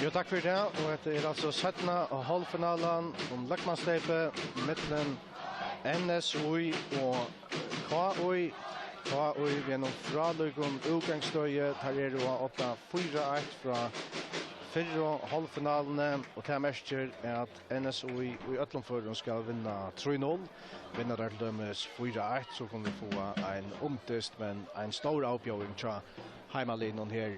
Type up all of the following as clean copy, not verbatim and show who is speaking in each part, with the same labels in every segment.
Speaker 1: Jo, takk for det. Og det altså 17. og hálvfinalan Løgmanssteypið mittlen NSOI og KOI. KOI ved noen fraløgum utgangsstøye. Her det 8-4-1 fra fyrre halvfinalene, og det merker at NSOI i Øtlandføren skal vinne 3-0. Vinner der til dømes 4-1, så kan vi få en omtist, men en stor avbjøring til heimalinen her.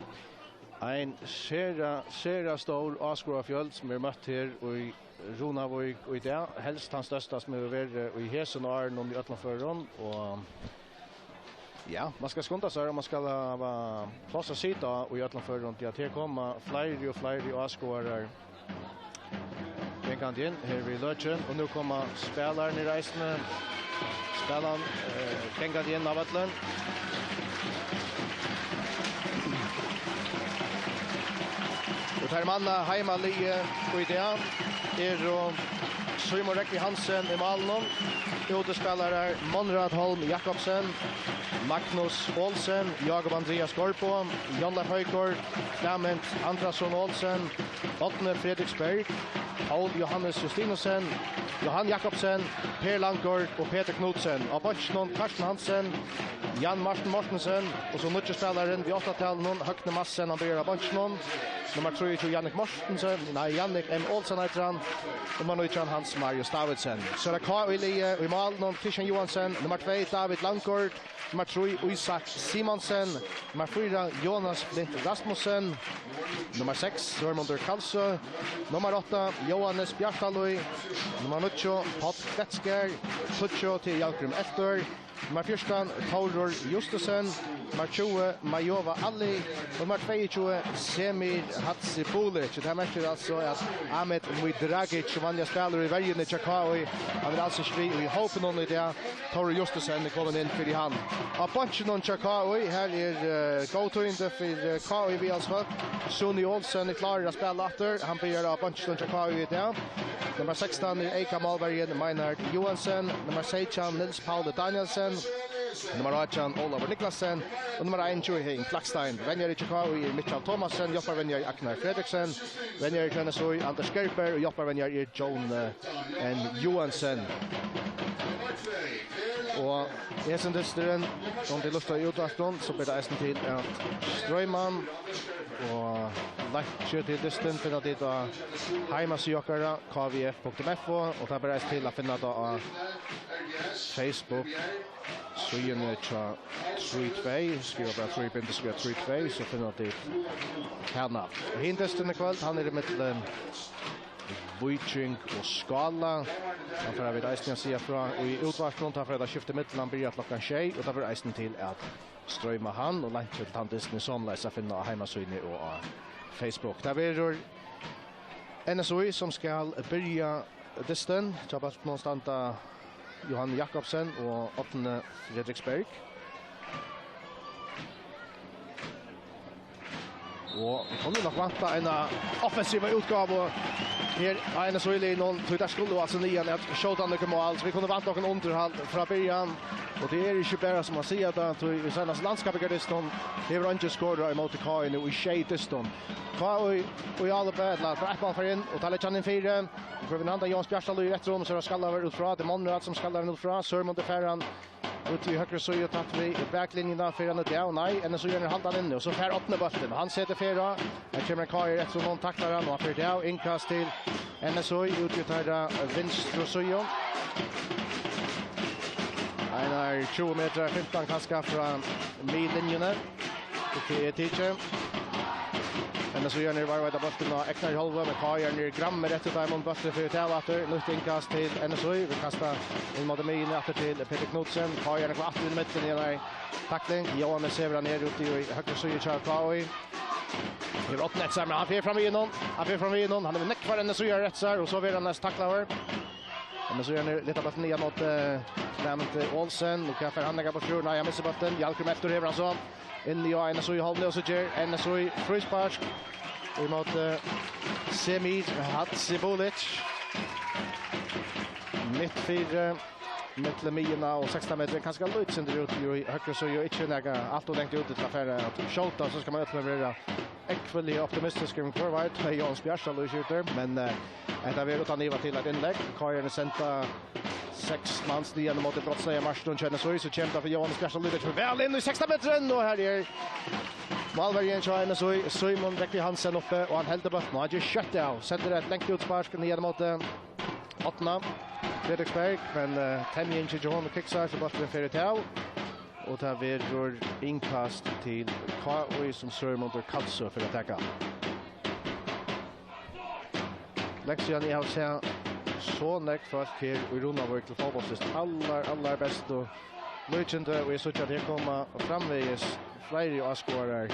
Speaker 1: En sera stor Askrafjöld som møtt her i Ronavik og i det. Helst han største som vært i Hesen og Arnon i Øtlandføren, og ja, man skal skunda seg om man skal ha plass å sitte i Øtlandføren til at her kommer flere og flere Askårer genkant inn her i Løgjen, og nå kommer spilleren i reisene. Spilleren genkant inn av Øtland. Og tar manna heima lige og i det Simon Rekki Hansen i Malen. Utespelare Monrad Holm Jakobsen, Magnus Olsen, Jakob Andreas Gorpo, Jonla Høykor, Clement Andrasson Olsen, Ottne Fredriksberg, Paul Johannes Justinussen, Johan Jakobsen, Per Langgaard og Peter Knudsen. Av Bøtsjnån Karsten Hansen, Jan Martin Mortensen, og så nødgjespilleren vid 8-talen, Høgne Massen, han blir av Bøtsjnån. Nummer 3 Jannik Mortensen, Jannik M. Olsen heter han, nummer 9 Hans Marius Davidsen. Så det K. i Malen, Christian Johansen, nummer 2 David Langgaard, nummer 3 Isak Simonsen, nummer 4 Jonas Flint Rasmussen, nummer 6 Sørmundur Kalsø, nummer 8 Johannes Bjartaløy, nummer 9 Pott Kletsker, 20 til Jalgrim Eltor, nummer 14 Taurur Justusen, nummer 20 Majova Ali, nummer 22 Semir Hatsibulic. Det här märker alltså att Ahmed Mudragic som vanliga spelare i världen i Tjakaoi, han alltså fri i hoppen om det. Taurur Justusen kommer in för i hand. Av bunchen om Tjakaoi, här gåtøyende för KOI vi alltså. Sonny Olsen är klar att spela efter. Han blir av bunchen om Tjakaoi i det. Nummer 16 Eika Malbergen, Meinhard Johansen, nummer 16 Nils Paul Danielsen, nummer 18 Olav Niklasen, og nummer 21 Hein Flakstein. Venjer i Chicago i Mitchell Thomasen, Joppar venjer i Aknar Fredriksen, venjer i Krennesøy Anders Gerber, og Joppar venjer i John N. Johansen. Og Esen Dysturen, som til lufta i utvarstånd, så blir det eisen til at Strøyman og lagt kjørt til Dysturen for at det var heimasjøkere, kvf.fo, og det blir eisen til å finne det av Facebook. Søgjene til 32, skriver bare 3.32, så finner det henne. Hintesten i kveld, han i midten Vujing og Skala. Han får vi eisen å si fra i utvartgrunn, han får det skifte midten, han blir klokken 6, og da blir eisen til at strøyme han, og lengt til tantisten i somleis å finne av heimasøyne og Facebook. Det blir NSOI som skal begynne dysten, til å bare standa Johan Jakobsen og Ottne Fredriksberg. Og vi kommer nok vanta en offensiv utgave her av NSOI-linjen. Der skulle altså nian at skjøtene ikke mål, så vi kunne vanta noen underhold fra begynnelsen. Og det ikke bare som man sier at vi senest landskapet i dysten, det var ikke skåret imot K.I. og i skjeit dysten. K.I. og i alle bedler fra Eppmann for inn, og tar litt inn 4. For vi nanda Jans Bjartaløy i rett rom, så er det Skallaver ut fra. Det er Monrad som Skallaver ut fra. Sørmund er ferran ut i høyre søy og tatt vi i backlinjen for han ut. Ja, og nei, NSOI er halvt han inne, og så fer åttende bøtten. Han setter 4. Her kommer K.I. rett rom, noen takler han, og han fer det av. Innkast til NSOI, utgjør venstre søy. Han er 20 meter, 15 kanskje fra midlinjene. Det er tidlig. NSOI er varvet av bøtten og Eknar i halve, men K.I. er gramme rett ut av mot bøtten for Telater. Nytt innkast til NSOI. Vi kastar inn mot mine etter til Peter Knudsen. K.I. er kvar 18 meter i en takling. Johan Severan ned ut i høyre søy til K.I. Det er 8 netser, men han fer fram igjennom. Han er nekk for NSOI er rett sær, og så vil han nest taklaver. NSOI er litt av bøtten igjen mot Clement Olsen. Nå kan han legge på fjord. Nei, han misser bøtten. Jalkrim Eltor hever han så. Inn i NSOI halvlig, og så gjør NSOI fryspark. I mot Semir Hatsibulic. Mitt 4. Mittle mierna og 16 meter. Kanskje litt sender ut i høyre så jo ikke nægge alt og lengt ut til affære. Skjolta, så skal man utleverere ekvelig optimistisk om forvart. Det Jans Bjärsdal och skjuter, men det vi utan niva till ett inlägg. Kajen sända 6 mans igen mot Brottsleia Marston känner så kämpar för Jans Bjärsdal lite för väl in i 16 metern och här är Malbergen känner så Simon Rekvi Hansen uppe och han hällde bort. Nu har ju shut down. Sätter ett längt utspark ner mot Åttna. Fredriksberg, men Tenjen till John kicksar så bort för det här. Och där vidrör inkast till KOI som sör mot Kalsö för att täcka. Lexian i Halsen så näkt för att i Runavik till fotbollsist allar bäst och Lögmanssteypið och så att det kommer framvägs flera avskårar.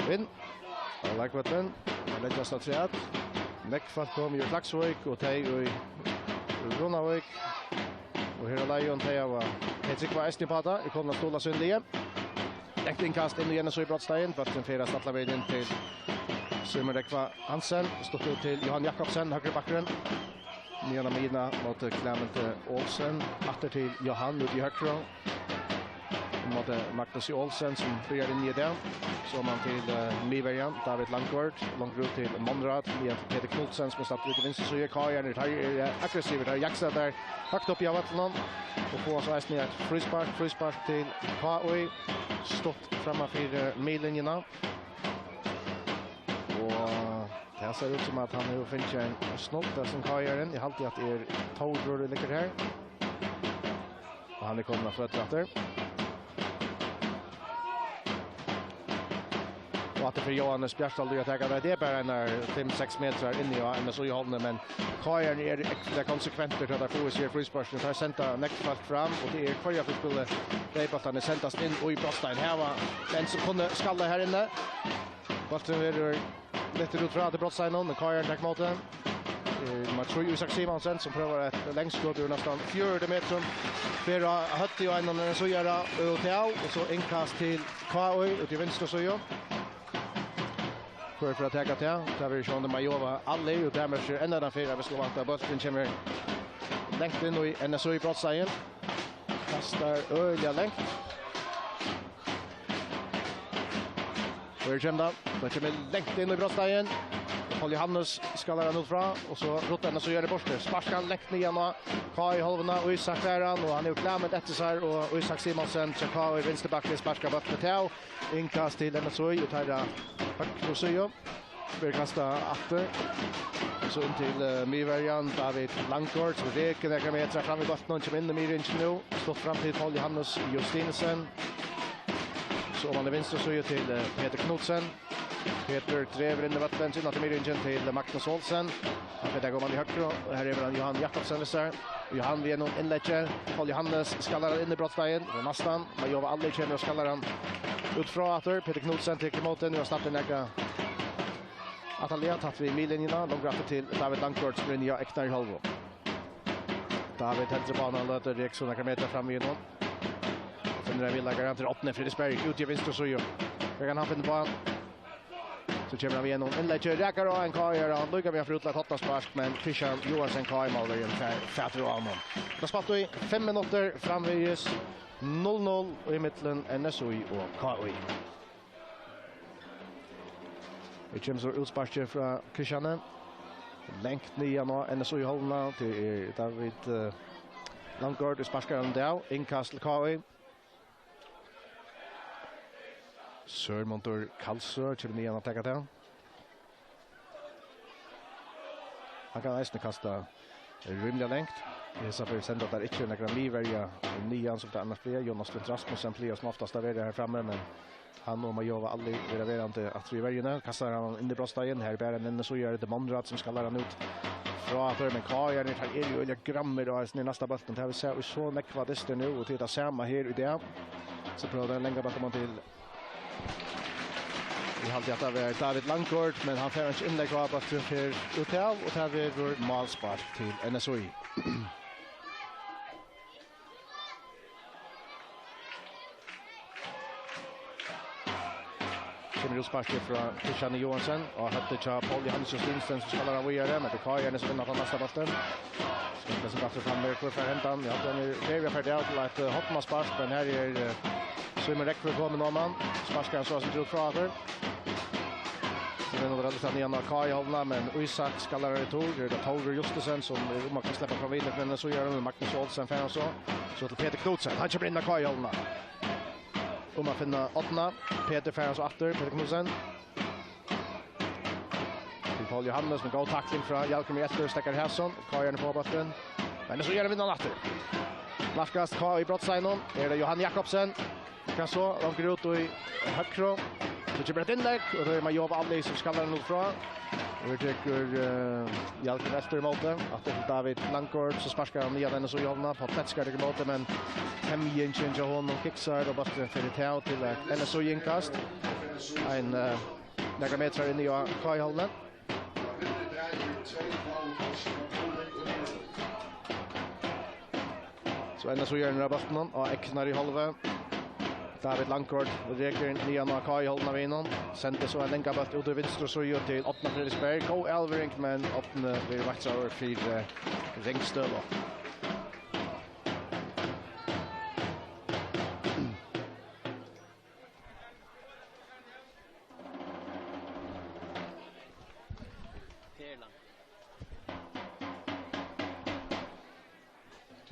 Speaker 1: Vinn. Och Lekvatten. Lägger sig träd. Nekfalt kom ju Klaxvik och Tej och Runavik. Och här är Lion Tej var Petrik var Estipata. Det kommer att ståla Sundlige. Ett inkast in igen så i brottstein. Vatten fyra stattlar vägen till Simon Rekva Hansen. Stått ut till Johan Jakobsen, högre backen. Nyana Mina mot Clement Olsen. Atter till Johan ut i högre. Mot Magnus Olsen som börjar in i det. Så man till Miverian, David Langgaard, långt ut till Monrad, via Peter Knudsen som startar ut i vänster så är Kajan är aggressiv där, jaxar där högt upp i avattlen och får så här ett frispark till KOI, stått framför millinjerna. Och det ser ut som att han har funnit en snopp där som Kajan, jag har alltid att det är Tauror det ligger här. Och han är kommit för ett ratter. Och att det för Johannes Bjärsdal att täcka det är bara en 5-6 meter in i en så i hållningen men Kajan är extra konsekventer till att få sig frisparken så har sända Nekfalt fram och det är Føroya för skulle Reibaltan sändas in och i Brottslein här var den som kunde skalla här inne. Bollen är lite ut från Brottslein men Kajan tack mot den. Man tror ju Simonsen som prövar ett längdskott ur nästan 40 meter. Förra hade ju en så göra och så inkast till KOI ut i vänster så ju. För att täcka till. Där vill Sean Majova alla och därmed så ända den fyra vi ska vanta bollen kommer längt in och en så i Brottslein. Kastar öliga längt. Och Jemda, det kommer längt in i Brottslein. Johannes skallar han ut fra och så rotten så gör det bort. Sparkan längt ner Kai Hálvfinala och Isak Färan och han är klämmet efter sig och Isak Simonsen så Kai vänsterbacken sparkar bort med tå. Inkast till den så och tar högt så ju. Vi kastar åter. Så in till Miverian David Langgaard så det kan meter fram i botten och in i miren nu. Stått fram till Paul Johannes Justinsen. Så man är vänster så ju till Peter Knudsen. Peter driver in i vattnet till att miren till Magnus Olsen. Där går man i högre och här är Johan Jakobsen visar. Johan vid någon inlägger. Paul Johannes skallar in i Brottslein. Nästan. Man jobbar aldrig känner och skallar han ut från åter. Peter Knudsen till klimatet. Nu har snabbt en lägga att han ledat att vi millinjerna. De graffer till David Langgaard som rinner Eknar i halvå. David Heltrebanan löter direkt så några meter fram igenom. Finner en villagare till 8 Fredriksberg. Ut i vänster så ju. Jag kan ha finna på han. Så kommer han igenom inlägger. Räkar och en kajer. Han lyckas med att få utlätt 8 spark. Men Christian Johansson kajer i en fätter av honom. Då spalt vi 5 minuter framväges 0-0 och i mitten NSOI och KOI. Vi kommer så utsparket från Christian. Längt nian och NSOI hållna till David Langgaard. Det sparkar han där. Inkast till KOI. Sörmontor Kalsö kommer nian att täcka till. Han kan nästan kasta rymliga längt. Det är så för sända där inte några Miverian nian som det annars blir. Jonas Lund Rasmussen blir som oftast där här framme men han och Majova aldrig levererande att vi väljer kastar han in i Brottslein här bär den så gör det Monrad som skallar han ut från att men Kajan är ju eller grammer då i nästa bollen där vi ser så Nekva dystur nu och titta samma här i det så prövar den längre bakom till vi har alltid att det är David Langgaard men han får inte inlägg av att för uttav och här blir vår målspark till NSOI. Kommer utsparket från Christian Johansson och hade Paul Johannes Justinsen som skallar av vidare men det Kajan som vinner på nästa bollen. Det som passar fram med för hämtan. Jag hade en very färdig out till att hoppa spark men här är Svimmer räcker för kommen om man. Sparskar så som tror frågor. Det är nog rätt att igen Kai hålla men Isak skallar det tog. Det är Tauger Justesen som man kan släppa från vidare men så gör de Magnus Olsen för så till Peter Knudsen. Han kör in Kai hålla. Man finner 8. Peter Färens åter Peter Knudsen. Till Paul Johannes med god tackling från Jalkum Jetter stäcker Hässon. Kai på bollen. Men så gör de vinner åter. Markast Kai i brottssajnon. Är det Johan Jakobsen. Kan så de går ut i högkro. Så det blir ett inlägg och det är man jobbar alla som skallar nog från. Vi tycker Jalkum Jetter emot det. Att David Lankord så sparskar han ner den så jobbar på plätskar det emot det men Hemjen change hon och kicksar och bara för det här till en så inkast. En några meter in i Kai hållen. Så ända så gör den rabatten och Eknar i halva. David Lankord räcker ner med Kai hållen av innan. Sände så en länka bort ut till vänster så gör till 8 Fredriksberg. Go Elvering men 8 blir varit över 4 Ringstöl.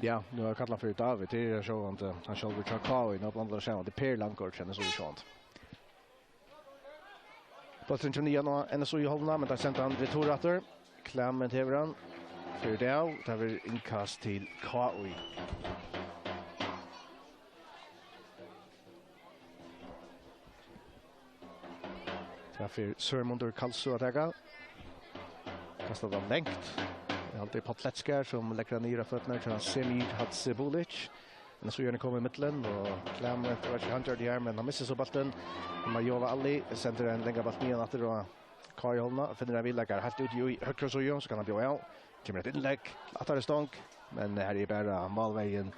Speaker 1: Ja, nu har kallat för David. Det är så att han själv vill ta Kai och bland annat det Per Lankord känner så sånt. På 39 och så i hållna men där sent han returrater. Klämmen till han. För det där vill inkast till Kai. Därför Sörmundur Karlsson attacka. Kastar den längt. Alltid Patletskar som lägger ner av fötterna till Semir Hadzibulic. Men så gör han kommer i mitten och Klämmet var inte det här men han missar så bollen. Majova Ali sänder en längre boll ner efter och Kai hållna finner en villäggar helt ut i högra så kan han bli av. Kommer ett inlägg att det stånk men här är bara målvägen.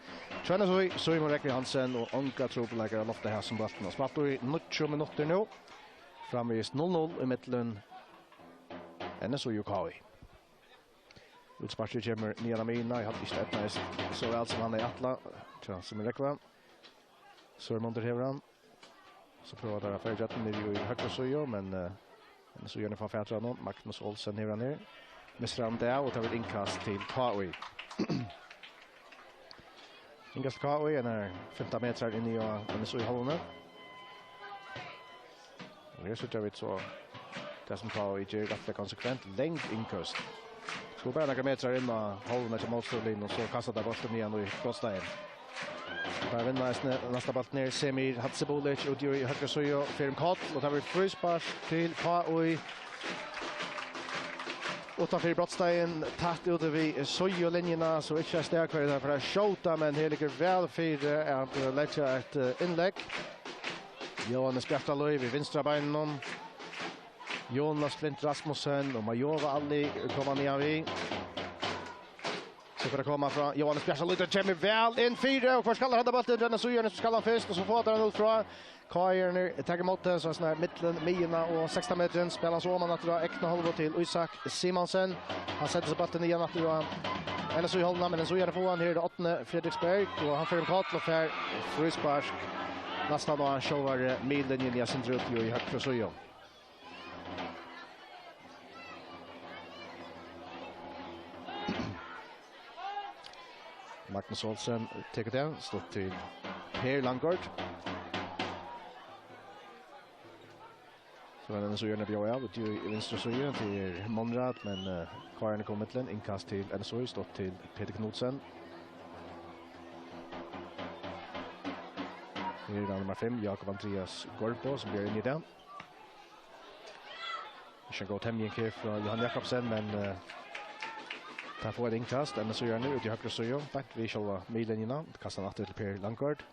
Speaker 1: Så i Rekri Hansen och Anka Tropelägger har loftat här som bollen och spelat i 90 minuter nu. Framvis 0-0 i mitten. Så ju Kai. Utsparket kommer Niana Mina. Jag hade inte öppnat så väl som han är Atla. Som är räckva. Sörmundur hever han. Så provar där färgjatten ner i högra söjo. Men så gör ni från färgjatten. Magnus Olsen hever han ner. Missar han där och tar ett inkast till Kai. Inkast till Kai. En 15 meter in i så i hållen. Och det så vet så. Det som Kai gör ganska konsekvent. Längt inkast. Så bara några meter in och håller till målstollen och så kastar där bollen igen i brottsstajn. Där vinner nästa boll ner Semir Hadzibulic och i högra söjo för Kall och tar vi frispark till Kai. Utanför brottsstajn tatt ut vid söjo-linjerna så inte är starkare där för att skjuta men det ligger väl för att lägga ett inlägg. Johannes Bjartalöj vid vänstra benen. Jonas Flint Rasmussen och Majova Ali kommer ner vid. Så för att komma från Johannes Bjartalöj det kommer väl in 4 och för skallar hade bollen den så gör den så skallar först och så får den ut från Kai tar emot den så snär mitten Mina och 16 meter spelar så man att dra Ekna halva till Isak Simonsen. Han sätter sig bollen igen att dra så i hållna men så gör det får han här det 8 Fredriksberg och han får en kort och för frispark. Nästan då han showar midlinjen i centrum i högra söjo. Magnus Olsen tar det, stått till Per Lankord. Så den så gör det bra av i vänstra söjo till Monrad men Karin kommer till en inkast till NSO stått till Peter Knudsen. Här är nummer 5 Jakob Andreas Gorpo som blir in i den. Vi ska gå hem igen från Johan Jakobsen men tar få ett inkast, men så gör nu ut i högra söjo. Bänt vi själva midlinjerna. Kastar han till Per Lankord.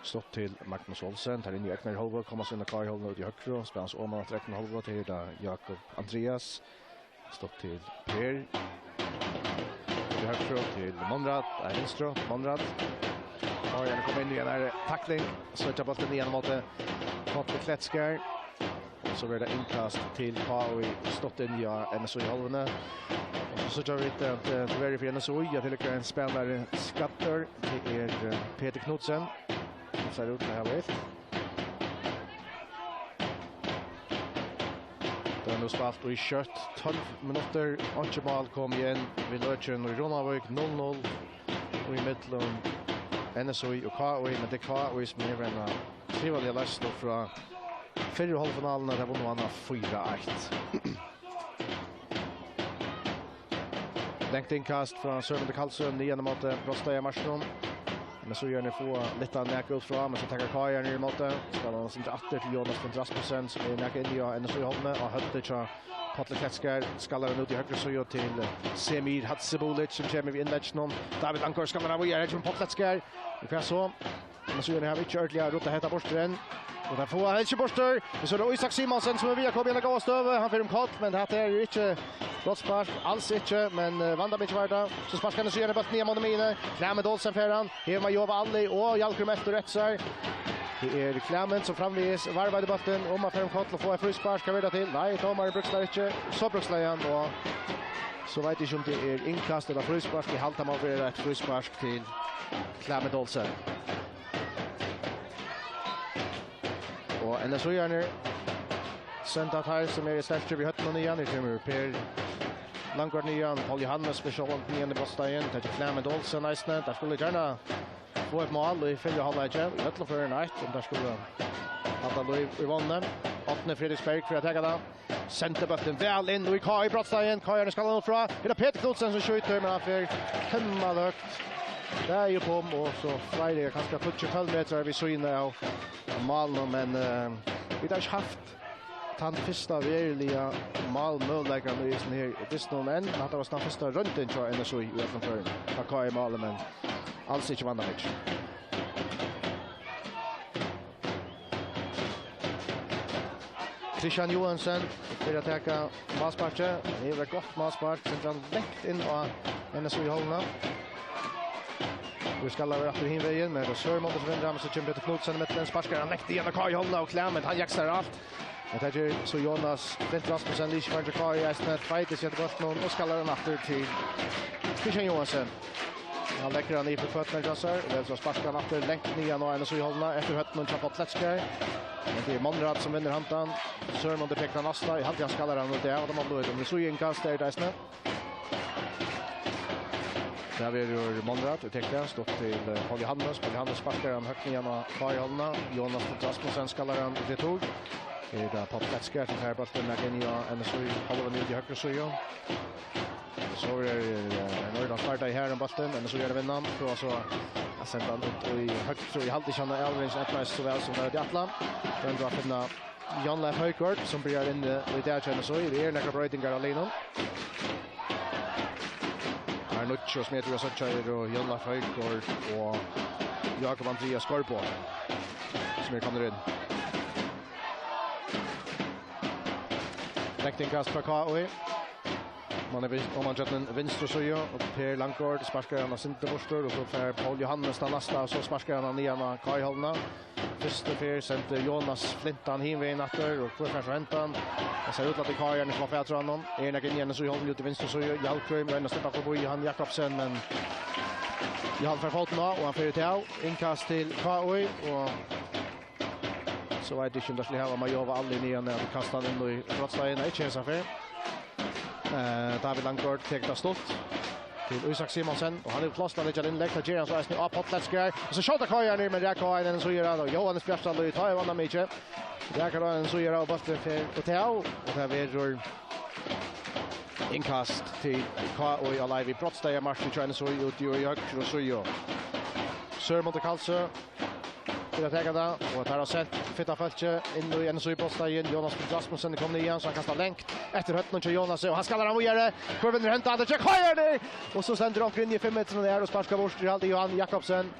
Speaker 1: Stått till Magnus Olsen. Tar in i Eknar halva. Kommer sig under Kai halva ut i högra. Spelas om att räkna halva till Jakob Andreas. Stått till Per. Ut i högra till Monrad. Venstra. Monrad. Kai kommer in i en tackling. Så tar bollen igen mot Patrik Kletskar. så blir det inkast till KOI stått in i NSO i halvene. Och så kör vi att det är för NSO jag till en spelare skatter till Peter Knudsen. Så ser ut det här vet. Det är nu spalt och i kött 12 minuter. Anchemal kom igen vid Löchen och Ronavik 0-0 och i mitten NSO och KOI men det KOI som är en trivelig last från förra halvfinalen där vann man 4-1. Längt inkast från Sörmund Karlsson igen mot Brostøya Marston. Men så gör ni få lite näka ut från men så tar Kaja ner mot det. Ska han sen åter till Jonas från Rasmussen som är näka in i NSO i hållne och hötte till Patrik Kletskär skallar den ut i höger så till Semir Hatsebolic som kommer vid inläggen. David Ankor skallar av och gör det från Patrik Kletskär. Och för så men så gör ni har vi kört lite rota heta borsten. Och där får han inte borster. Vi så det Isak Simonsen som är via kom in och gå stöv. Han får kort men det här är ju inte brottspark alls inte men vanda bit vart så sparkar han så gör det bara ner mot mine. Klämmet Olsen för han. Här man jobbar alla och Jalkrum efter rätt så. Det är Klämmet som framvis varvade bollen om man får kort och få en frispark ska vara till. Nej, Tomar Brukslar inte. Så Brukslar igen och så vet jag inte om det är inkast eller frispark i halta man för ett frispark till Klämmet Olsen. Och NSO gör nu sentat här som är i stället vid hötten igen. Det kommer Per Langård nian, Paul Johannes speciellt nian i Brostøyen. Det är Klämmet Olsen nästan. Där skulle gärna få ett mål i förra halvlek. Hötla för en night om där skulle att Louis i vannen. Åtne Fredriksberg för att ta det. Centerbollen väl in och i Kai Brostøyen. Kai ska nå fra. Det är Peter Knudsen som skjuter men han får hemma högt. Det är ju på och så Friday kanske 12 meter vid synen av Malmö men vi har haft den första verkliga målmöjligheten i sån här dystur men att det var den första runden tror jag NSO i utanför Kai Malmö men alls inte vann match. Christian Johansson för att ta målsparken. Det är ett gott målspark som läckt in och NSO i hållna. Vi ska lägga efter hinvägen med Sörmund som vänder med så kommer Peter Knudsen med den sparkar han läckte igen och Kai hållna och Klämmet han jaxar allt. Det är så Jonas Rasmussen lite för Kai är snett fighter sätter bollen och ska lägga den efter till Christian Johansson. Han läcker han i för fötterna gassar. Det är så sparkar han efter längt nian och NSO i hållna efter hötten och Patrik Kletskär. Men det är Monrad som vinner hantan. Sörmund det pekar nästa i halvtid skallar han ut det och de har blivit med så inkast där där snett. Där vi gör Monrad och täckar stått till Paul Johannes. Paul Johannes sparkar han högt nian och Kajholna. Jonas Rasmussen skallar han retur. Det är där Patrik Kletskär som här bollen med in i NSO i halva ned i höger så så är det Norrland startar i här om bollen men så gör det vinnan för så att sända ut i högt så i halvtid känner Elvins ett så väl som det Atlant. Den drar finna Jan Leif Højgaard som börjar in i där känner så i det är några brötingar alene. Här Nuccio som heter Sachair och Jan Leif Højgaard och Jakob Andreas Skorpo som kommer in. Lektingkast fra KOI. Man är om man sätter en vänster så och Per Langård sparkar han inte borster och så får Paul Johannes ta nästa och så sparkar han ner med Kai Holna. Första för center Jonas Flintan hinvägen efter och för kanske väntan. Det ser ut att det Kai är som har fått honom. Ena igen så håller ut till vänster så Jalkrum och nästa på Johan Jakobsen men Johan får foten och han får till inkast till KOI och så är det inte att ha man jobbar alla ner när vi kastar in i Brostøyen i chans affär. David Langård tar stort till Isak Simonsen och han är plåstad lite inlägg till Gerans Weissny av Potletskär och så skjuter Kaja ner med Räkkainen så gör han Johannes Bjärstad och tar vann mycket. Räkkainen så gör han bollen för Teo och där blir inkast till KOI Alive i Brostøya matchen tror jag så ut i hög och så gör Sörmund Karlsson till att ta det och tar och sett fitta fältje in i NSO i Brostøyen. Jonas Rasmussen kommer igen så han kastar längt efter hötten till Jonas och han skallar han vidare. Kurven hämtar andra check höjer och så sänder han in i 5 meter där och sparkar bort till alltid Johan Jakobsen.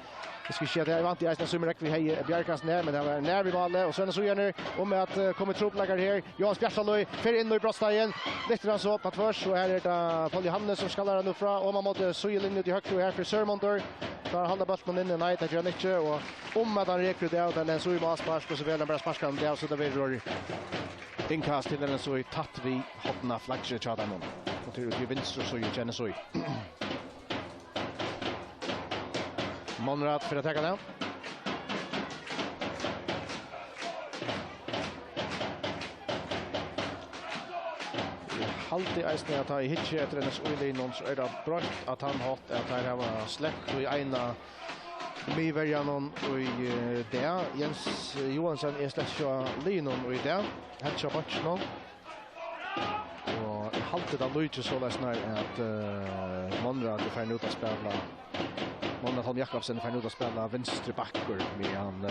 Speaker 1: Det ska ske det vant i Eisner Summerek vi har Bjärkans ner men det var när vi valde och sen så gör nu om att kommer tropläggare här Jonas Bjärsalöj för in i Brostøyen lite så på tvärs och här är det Paul Johannes som skallar han upp fra och man måste söja in i högt och här för Sörmundur tar han bollen in i night att göra inte och om att han räcker det ut eller så i masspark och så väl bara sparkar han där så det blir Inkast till den så i tatt vi hotna flagget tjadamon. Och till ut i vänster så ju känner så i. Monrad för att ta den. Alltid eisne at I hitje etter hennes uilinnon, så det brøtt at han hatt at her var slekt i ena myverjanon i det. Jens Johansen slett ikke linon i det. Helt ikke batsjonon. Og alltid han lyder så lesner at Monrad er ferdig ut å spille. Monrad Holm Jakobsen er ferdig ut å spille venstre bakker med han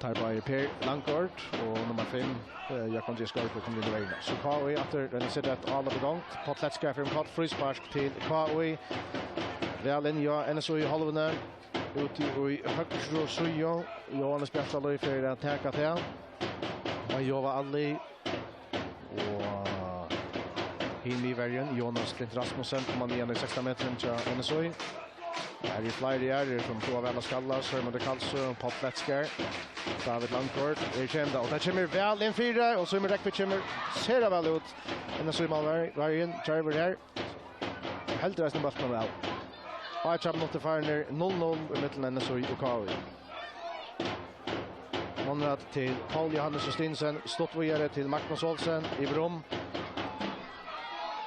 Speaker 1: tar by Per Langkort och nummer 5 jag kan just gå för kommer in i vägen. Så KOI efter den sitter att alla begångt på Plätska från kort frispark till KOI. Väl in ja NSO i halvfinalen ut i högre så Johannes Bjärstad för att ta till. Och jag var aldrig och Himi Vergen Jonas Klint Rasmussen kommer igen i 16 meter till NSO. Här är flera som får väl skalla så med det kalls på Plätska. David Langkort kända och det kommer väl in fyra och så är det rätt kommer ser det väl ut en så man vargen driver där helt resten bara väl och jag har något för 0-0 i mitten än så i Okao Monrad till Paul Johannes Justinsen stått vidare till Magnus Olsen i Brom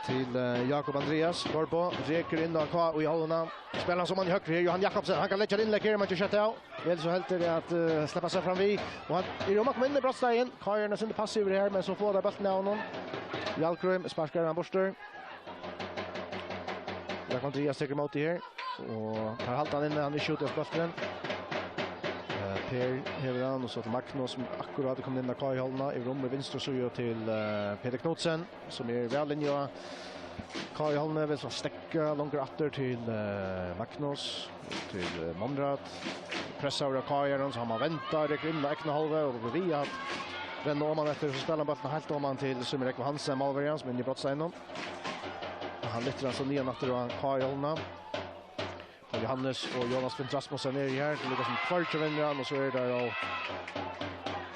Speaker 1: till Jakob Andreas går på reker in då i hållarna spelar som han högre Johan Jakobsen han kan lägga in läcker man inte kötta av väl så helt det att släppa sig fram vi och han är om att komma in i brottstegen Kajerna sen det passar över här men så får där bollen av honom Jalkrum sparkar han borster Jakob Andreas tar emot det här och tar halt han in han skjuter på bollen Per Heveran och så till Magnus som akkurat kom in i Kajerna i rum i vänster så ju till Peter Knudsen som är väl linje Kai Holme vill så stäcka långt åter till Magnus till Monrad pressa över Kajeron så har man väntar det in i halva och vi att renna om man efter så spelar bollen helt om man till Sumrek och Hansen Malverian som är i brottstenen han lyfter så ner efter och Kai Holme Johannes och Jonas Klint Rasmussen är här det ligger som kvartsvänner och så är det och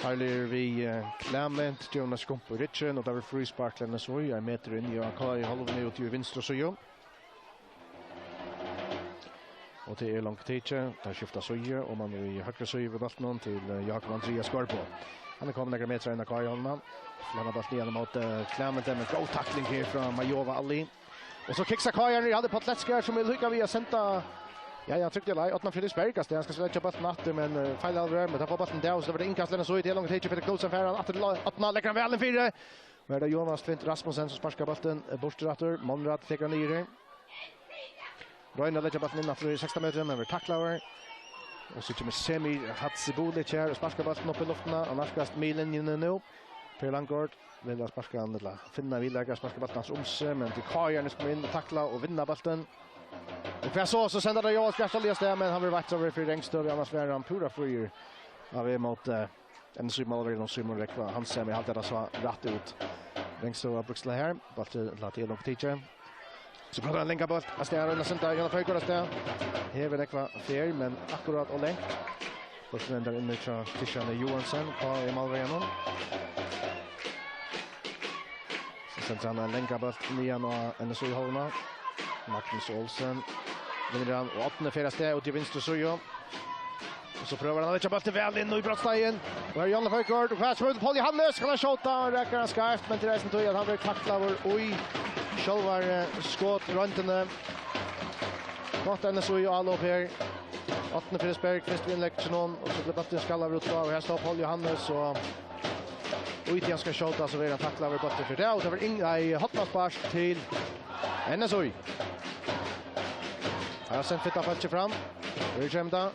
Speaker 1: Harler vi Clement Jonas Kompo Richen och där free sparklen så jag meter in i Kai halvfinalen ut i vänster så ju och det är långt tid där skiftar så ju och man i högre så över bollen till Jakob Andreas går på han kommer några meter in i Kai halvfinalen slänger bollen ner mot Clement med bra tackling här från Majova Ali och så kickar Kajerna hade på Plätska som lyckas vi sända Ja, jag tyckte att man Fredrik Bergast han ska släcka bollen natten men fel över men där får bollen där så det var inkastlen så i det långt tid Peter Knudsen för att man lägger väl en fyra. Men det Jonas Klint Rasmussen som sparkar bollen bortstratter Monrad tar ner det. Röjna lägger bollen in efter 16 meter men vi tacklar och så kommer Semi Hatsibulic här och sparkar bollen upp i luften och närmast milen nu. Per Langkort vill sparka den eller finna vilja sparka bollen men till Kajerna ska in och tackla och vinna bollen. Och för så sänder det Jonas Bjärstad men han vill varit över för Rengstöv annars var han pura free av emot en Malverian och Simon Rekva Hansen med allt det så rätt ut Rengstöv Bruxla här bara låt det långt teacher så pratar han länka bort att det är en center i alla fall går det här vill Rekva fair men akkurat och längt och så vänder in till Tishan Johansson på Malverian så sätter han länka bort igen och en så i hållarna Magnus Olsen vinner han och åttende fjärde steg ut i vänster så ju. Och så prövar han att lägga bollen väl in i brottstegen. Och här är Janne Föjkord och fast mot Paul Johannes kan han skjuta och räcker han skarpt men till resten tror jag att han blir tacklad och själva skott runt gott ända så ju alla upp här. Åttende fjärde steg först inlägg till någon och så blir bollen skallad ut och här står Paul Johannes och ut igen ska skjuta så blir han tacklad över bollen för det och det var inga hotmasspass till NSOI. Här sen fitta fallet fram. Det kommer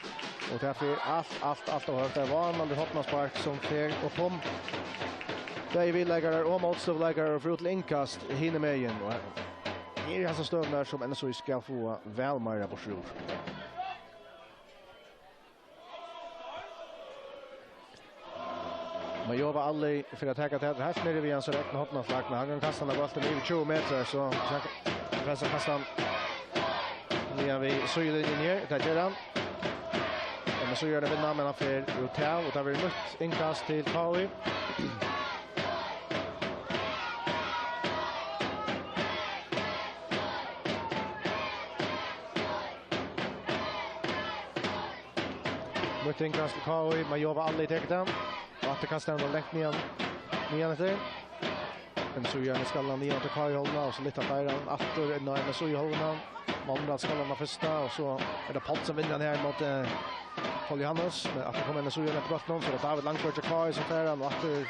Speaker 1: och därför allt och hört där var man det hotmasspark som fer och kom. David lägger och motståndare för ett inkast hinner med igen och här är så stövnar som NSOI ska få väl mer på sjur. Man jobbar aldrig för att ta det här nere vi en så rätt hotmasspark men han kan kasta den bollen över 20 meter så pressa kastar han. Vi så ju den ner där gör han. Men så gör det vinna men han får ut här och där blir nytt inkast till KI. Nytt inkast till KI. Man jobbar alla i tecknen. Och att det kastar ändå längt nian efter. Men så gör ni skallan nian till KI-hållna och så lite där attor innan en så i hållna. Måndag skallarna första och så är det Pott som vinner här mot Johannes. Men att det kommer en så gör det på någon så det David Langford och KI som färran och attor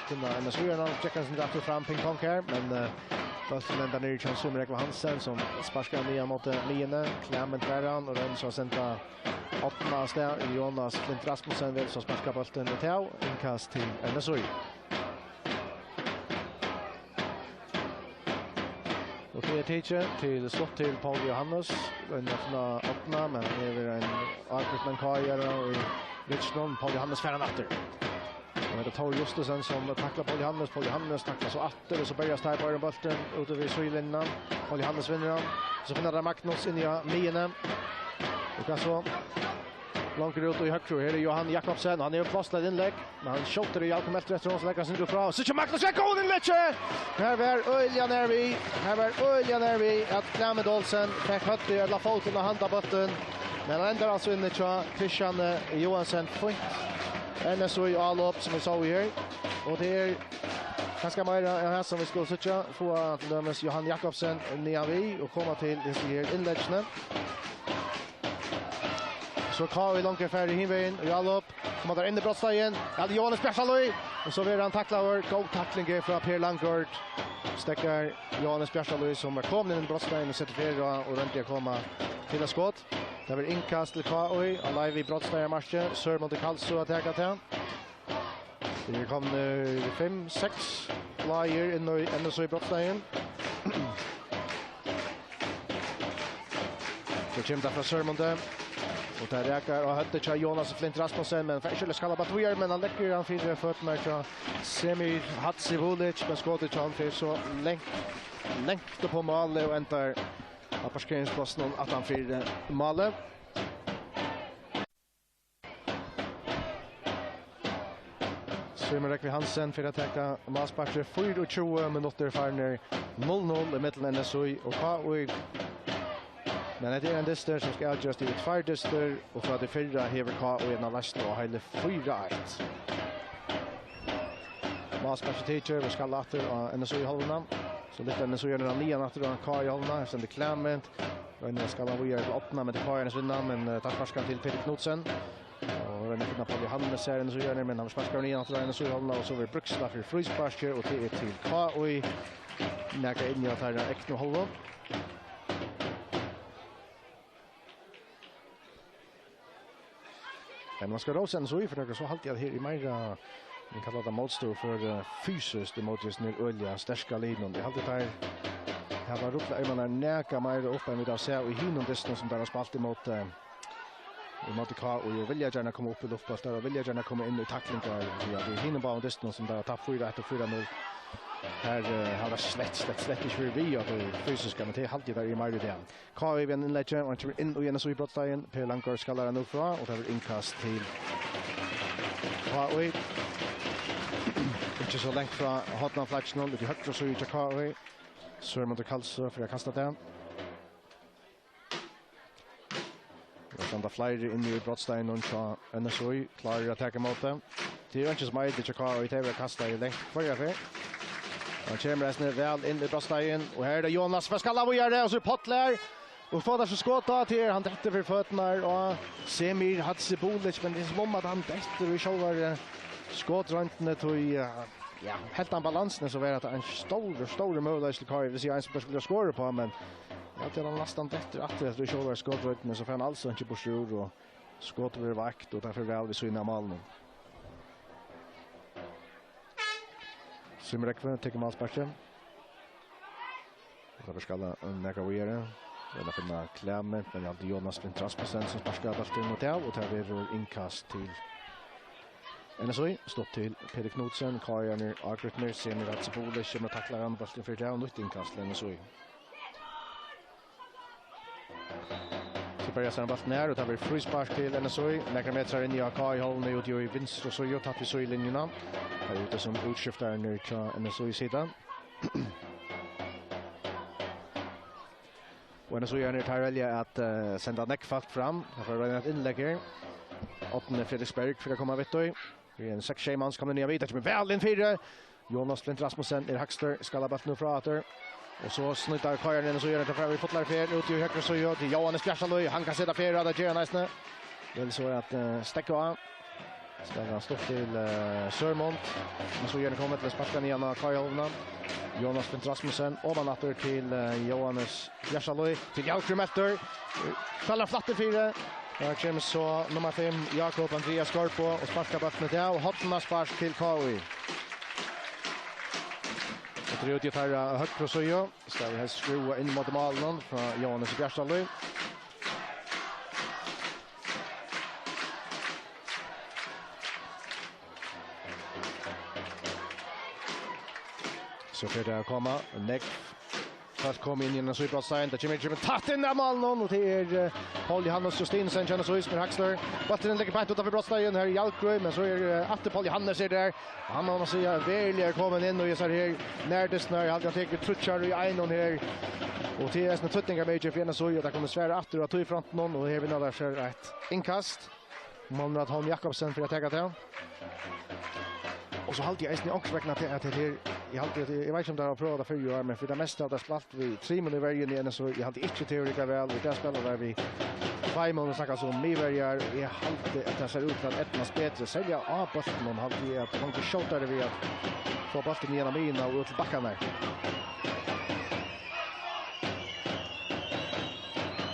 Speaker 1: till en så gör någon checkar som drar fram ping-pong här. Men bollen där nere kan Sumrek Hansen som sparkar nian mot nian. Klämmen färran och den så sända åttna steg Jonas Flint Rasmussen vill så sparkar bollen ut här. Inkast till NSOI. Och det är teacher till slott till Paul Johannes. En öppna åttna men det är en Arkutman Kajara och Richmond. Paul Johannes färran efter. Och det tar Justusen som tacklar Paul Johannes. Paul Johannes tacklar så efter och så börjar Stark på bollen ute vid Sjölinnan. Paul Johannes vinner han. Så finner där Magnus in i nian. Och så långt ut i högre. Här är Johan Jakobsen. Han är uppvasslad inlägg. Men han skjuter i allkommelt rätt så lägger sig ifrån. Så kör Magnus en god inlägg. Här var Ölja nervi. Här var Ölja nervi. Att Klämmed Olsen fick högt i alla foten och handa botten. Men han ändrar alltså in i Christian Johansson. NSO i allop som vi sa här. Och det är ganska mer här som vi skulle söka. Få att lömmes Johan Jakobsen ner vi och komma till inläggen. Så KI långt färdig hinvägen och allop. Kommer där in i brottstegen. Hade Johannes Bjärstalöj. Och så vill han tackla över. God tackling från Per Langford. Stäcker Johannes Bjärstalöj som är kommit in i brottstegen och sätter fyra och runt att komma till ett skott. Det blir inkast till KI. Alive i brottstegarmarschen. Sör mot Karlsson att täcka till. Det kommer 5-6 flyer in i NSO i brottstegen. Så kommer det från Sörmonde. Och där räcker och hade till Jonas Flint Rasmussen men för skulle skalla batterier men han lägger han fyra fötterna till Semir Hatsivulic men skottet han för så längt på mål och äntar av parkeringsplatsen att han fyra mål. Semir Hansen för att täcka målsparker 24 minuter för 0-0 i mitten NSOI och KI. Men det är en dystur som ska avgöras till ett färd dystur och för att det fyra hever KI och en av lasten och hela 4-1. Masparsa teacher och ska later och NSO i hållna. Så lite NSO gör några nian efter och KI i hållna. Sen det klämment. Och en ska man göra till åttna men det KI är vinna men tackvarskan till Peter Knudsen. Och den är finna på Johannes här NSO gör men han sparskar nian efter NSO i hållna och så blir Bruxla för frisparker och det är till KI. Näka in i att här är äkta hållna. Men man ska rosa en så i för det så alltid att här i mera vi kallar det motstå för fysiskt emot just nu Ölja starka linjen. Det alltid här var rutla är man näka mer uppe med att se och hinner det som där spalt emot KA och vill jag gärna komma upp i luftpost där och vill jag gärna komma in i tacklingar så jag hinner bara det som där tapp 4-1-4-0. Här har det slett inte för vi och det fysiska men det är alltid där i mer det. KA vinner inlägget och kommer in och igen så i brottstegen. Per Langford skallar han upp från och det är inkast till KA. Inte så långt från hotna flatchen och det högt så ut KA. Så mot Karlsson för att kasta den. Och sen där flyger in i brottstegen och så NSO klarar att attacka mot dem. Det är inte så mycket att KA och det kastar i längt för. Och kommer resten väl in i brottstegen och här är det Jonas för skalla vad gör det och så Pottler och får där så skottar till han drätter för fötterna och Semir Hatsivulic men det är som att han drätter och själva skottrantene till ja helt an balansen så var det en stor möjlighet till KI hvis jag ens skulle skåra på men att det är nästan drätter att det själva skottrantene så får han alltså inte på sjur och skottar över vakt och därför väl vi så innan målen. Simrekven tar målsparken. Och så ska han näka vidare. Det finna Klämment men alltid Jonas Flint Rasmussen som sparkar bollen mot det och tar över inkast till NSOI. Stopp till Peter Knudsen, Kajan Arkutner, Semir Hatsivulic kommer tackla han bollen för det och nytt inkast till NSOI. ska börja sen bollen här och tar vi frispark till NSOI. Några meter in i AK i hållen ut i vinst och så gör tapp i så i linjerna. Här ute som utskiftar nu till NSOI-sidan. Och NSOI är nu tar välja att sända näckfalt fram. För att inlägg här. 8 Fredriksberg för att komma vitt då. Vi är en 6 mans kommer ner vidare med väl in 4. Jonas Flint Rasmussen Hackster skalla bollen nu framåt. Och så snittar Kajan in så gör det för vi fotlar fel ut i höger så gör till Johannes Bjärsaloy. Han kan sätta flera där Jan Eisner. Det så att stäcka ska stå till Sörmont. Men så gör det kommer till sparkan igen av Kajan. Jonas Flint Rasmussen och man åter till Johannes Bjärsaloy till Jalkrum efter. Faller flatt till 4. Där kommer så nummer 5 Jakob Andreas Skorpo och sparkar bollen där och hotna spark till KI. Det är ute här högt och så ju. Ska vi helst skrua in mot målen från Johannes Bjärsaloy. Så för det komma Nick fast kom in i en superstar där Jimmy tatt in där målen och det är Paul Johannes Justinsen känner så med Haxler. Bollen ligger på utanför brottstegen här i Jalkrum men så är att Paul Johannes är där. Han har måste säga väl kommer in och är så här närdest när han tar trutchar i en här. Och det är en tuttingar major för så att det kommer svära att och ta i fronten någon och här vinner där för ett inkast. Monrad Holm Jakobsen för att ta det. Och så halt jag ästni också räkna till att det jag vet inte om det har provat för ju men för det mesta av det spalt vi 3 minuter varje igen så jag hade inte teorika väl vi där spelar där vi 5 minuter snackar så om varje är halt att det ser ut att ettnas bättre sälja av bollen man hade att man kan skjuta det vi att få bollen genom in och ut till backarna där.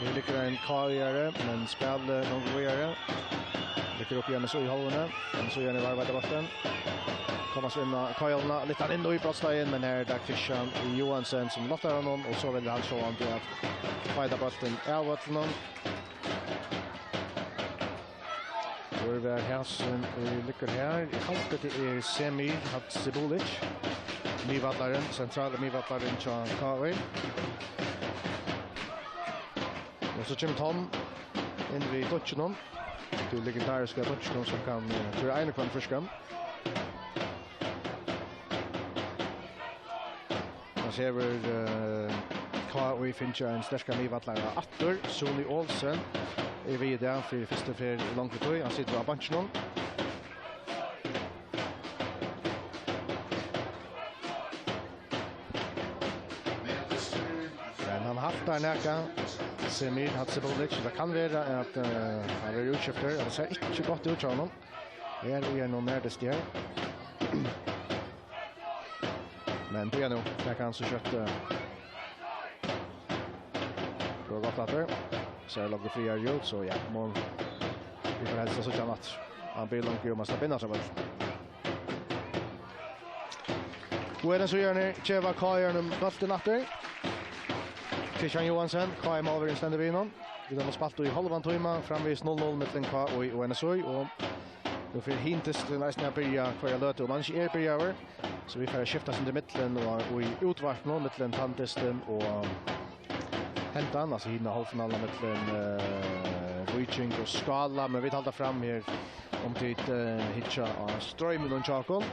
Speaker 1: Det ligger en karriär men spel någon vidare. Lyckas upp igen så i hållen och så gör ni varva bollen. Kommer så in Kajalna lite in då i brottstegen men här där Christian Johansson som lottar honom och så vill han så han till att fighta bollen av honom. Och det är här som lyckas här. I halvt det är Semi Hatsibulic. Mivallaren, centrala Mivallaren Chan Kawi. Och så kommer Tom in vid touchen. Det legendariska touchen som kan tror jag en kvar förskan. Ser vi KI fincher en starka Mivallare Attor, Sony Olsen är vi där för första för långt ut. Han sitter på benchen. Men han haft där näka Semir Hatsibulic. Det kan vara att han är utskifter. Det ser inte gott ut för honom. Här är någon närmast där. Men det är nog, där kan så kött bra gott att det. Så är det fria ljud, så ja, mål. Vi får hälsa så kan att han blir långt och måste binda sig väl. Och är det så gör ni Cheva Kajarnum bollen efter. Christian Johansson, KM över in ständer vi innan. Vi har spalt i halvan timme, framvis 0-0 mellan KI och NSOI. Och då får hintes till nästan börja för jag löter och man är börjar. Så vi får skifta sin i mitten och i utvarten mellan Tantisten och Hentan. Alltså hinna Hálvfinala mellan Viking och Skala. Men vi tar fram här om till hitcha av Strömmen och Chakon.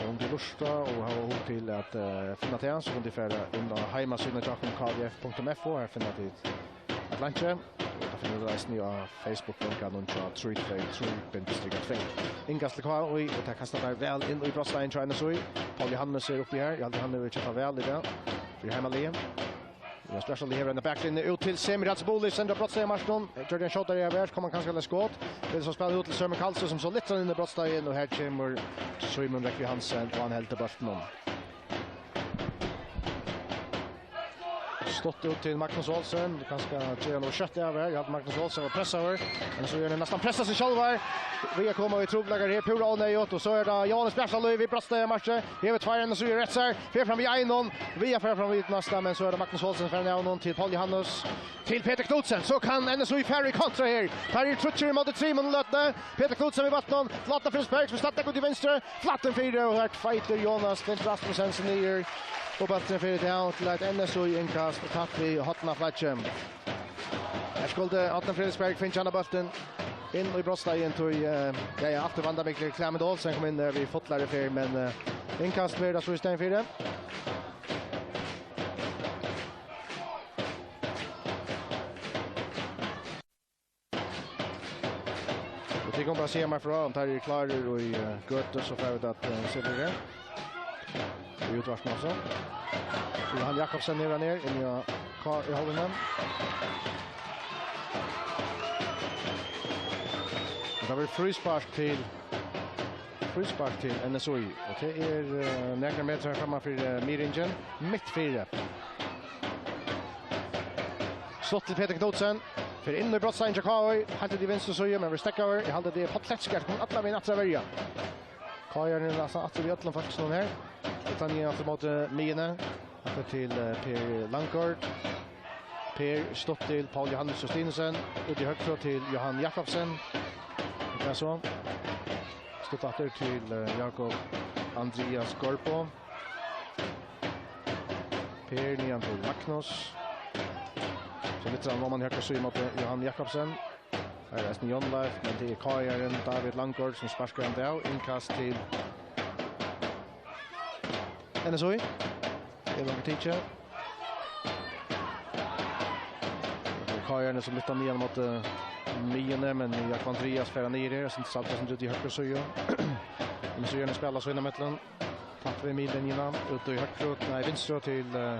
Speaker 1: Om det lusta och ha ihop till att finna till så kan de färra under hemsidan chakon.kf.fo här finna till Atlanta. Där finner du resten av Facebook-länken och True.3. Ingast till KI och det kastar där väl in i brottstegen till NSOI. Paul Johannes är uppe här. Jag hade han över väl i det. För hemmalien. Vi har special here in the backline ut till Semir Hatsibulic sender brottstegen Marston. Jordan shot där i värld kommer kanske läsa skott. Det är så spelar ut till Sömer Karlsson som så lite in i brottstegen och här kommer Simon Rekvi Hansen och han helt till bollen. Stått ut till Magnus Olsen. Det kanske ge något kött över. Jag hade Magnus Olsen och pressa över. Men så gör det nästan pressa sig själva. Vi kommer i trobläggar här. Pura och nejot. Och så är det Johannes Bjärsaloy vid bröstmatchen. Vi har tvärren och så gör rätt så här. Fer fram vid Einon. Vi är fram vid nästa. Men så är det Magnus Olsen för Einon till Paul Johannes. Till Peter Knudsen. Så kan NSOI färre kontra här. Färre trutcher mot 3 minuter lötna. Peter Knudsen vid vattnet. Flatta Frisberg som startar ut i vänster. Flatten 4 och här fighter Jonas Flint Rasmussen som ner. Och bollen för det out till att NSOI inkast och tapp i hotna flatchen. Här skulle Atlan Fredriksberg finna Janna Bulten in i brottstegen till ja alltid vandrar mycket Clement Olsen kom in där vi fotlare för men inkast för att så istället för det. Vi kommer bara se mig från att här är klarer och i Göte så får vi att se det. Vi utvarsnar också. Johan Jakobsen ner in i Hálvfinala. Det var frispark till NSOI. Och det är några meter framför Miringen. Mitt fyra. Slott till Peter Knudsen. För in i brottstein Jakoi. Halter till vänster så men vi stäcker över. Jag hade det på Pletskart. Kom alla vid nattra välja. Kajar nu nästan att vi öppnar faktiskt någon här. Utan ner mot Mine. Till Per Langgaard. Per stått till Paul Johannes Stinesen. Ut i högfrå till Johan Jakobsen. Det är så. Stått åter till Jakob Andreas Gorpo. Per nian till Magnus. Så lite om man högre så mot Johan Jakobsen. Här är Espen Jonleif, men det är Kajaren David Langgaard som sparkar en där. Inkast till NSOI. Det är långt teacher. Kajaren som lyfter ner mot Miene, men Jakob Andreas färrar ner det. Sen saltar som ut i högre söja. NSOI spelar så innan mittlen. Tappar vi midlinjerna. Ut i högre, vinstra till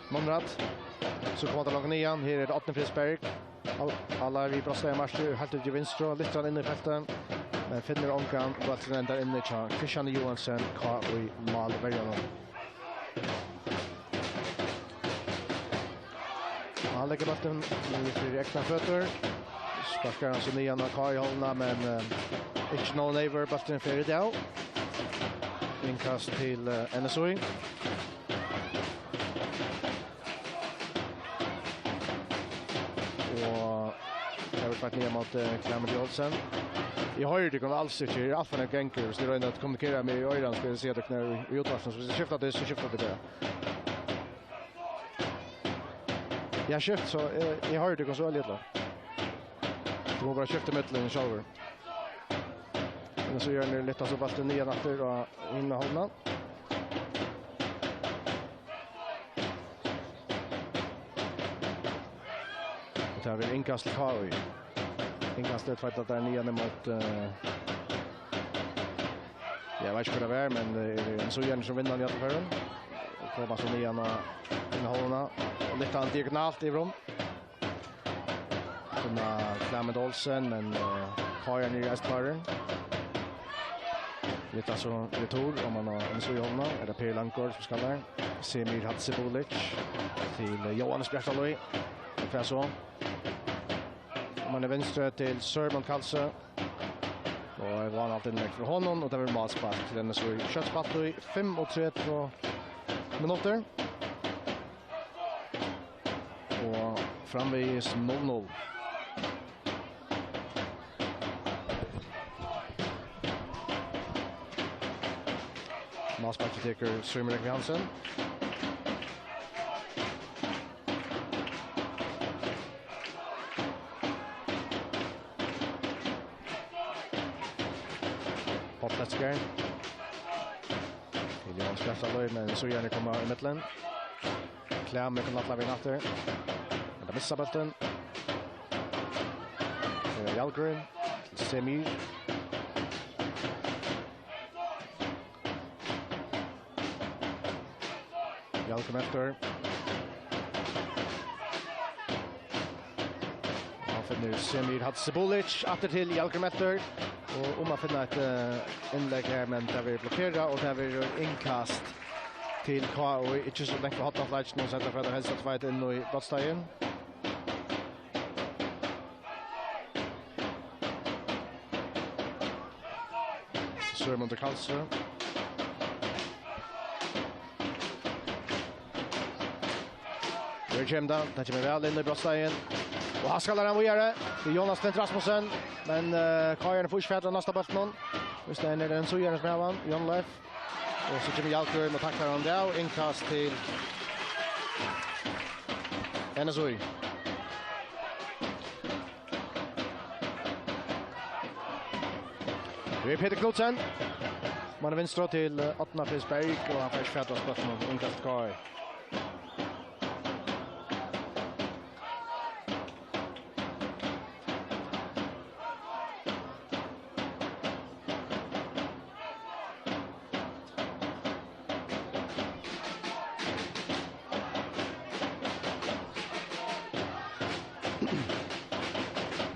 Speaker 1: Monrad. Så kommer det långt nian. Här är det Atlan Fredriksberg. Alla vi brottsliga marscher helt ut i vinstra. Lite inne i fälten. Men finner omkan. Bollen där inne till Christian Johansson. Kvar i målvärjarna. Han lägger bollen i extra fötter. Sparkar han så nian av Kai hållna. Men inte någon över bollen för det där. Inkast till NSOI. Jag vill faktiskt ner mot Clement Olsen. Jag har ju det kan alls inte allt för en gänger så det är att kommunicera med öron ska se det när vi utvarsnar så skiftar det så skiftar det bara. Jag skift så jag har ju det kan så lite. Det går bara skifta mittlen i shower. Men så gör ni lite så fast den nya natter och innehållna. Det här är inkast till Kari. Inkastet för att det är nian mot... jag vet inte vad det är, men det är en så gärna som vinner i alla fall. Och kommer så nian och innehållna. Och lite diagonalt i rum. Kunna Clement Olsen, men Kari är i Estbaren. Lite alltså retur om man har en så i hållna. Är det Per Langgaard som ska där. Semir Hatsibulic till Johannes Bjartaloi. Ungefär så. Man är vänster till Sörmund Kalse. Och det var alltid inlägg för honom. Och det var malspark till den så i köttspatt i 35 minuter. Och framvis 0-0. Malspark till teker Sörmund Hansen. Pletskar. Till Johan Skärsalöj, men så gärna kommer i mittlen. Kläm med kan vid natter. Men det missar bollen. Jalgren. Semir. Jalgren efter. Han finner Semir Hatsibulic. Atter till Jalgren efter. Och om man finner ett inlägg här, men där vi blockerar och där vi inkast till KO. Inte så länge för hot of lights nu, så för att det helst att vara in i brottstegen. Sörmund Kalse. Det kommer väl in i brottstegen. Och han skallar han vidare. Det är Jonas Flint Rasmussen. Men Kajan får inte nästa bollen. Just det är den så gärna med han. Jon Leif. Och så kommer Jalkur med tacklar han där. Inkast till NSOI. Det är Peter Knudsen. Man är vinstra till Atna Frisberg och han får färdra spørsmål om Untitled Chapter.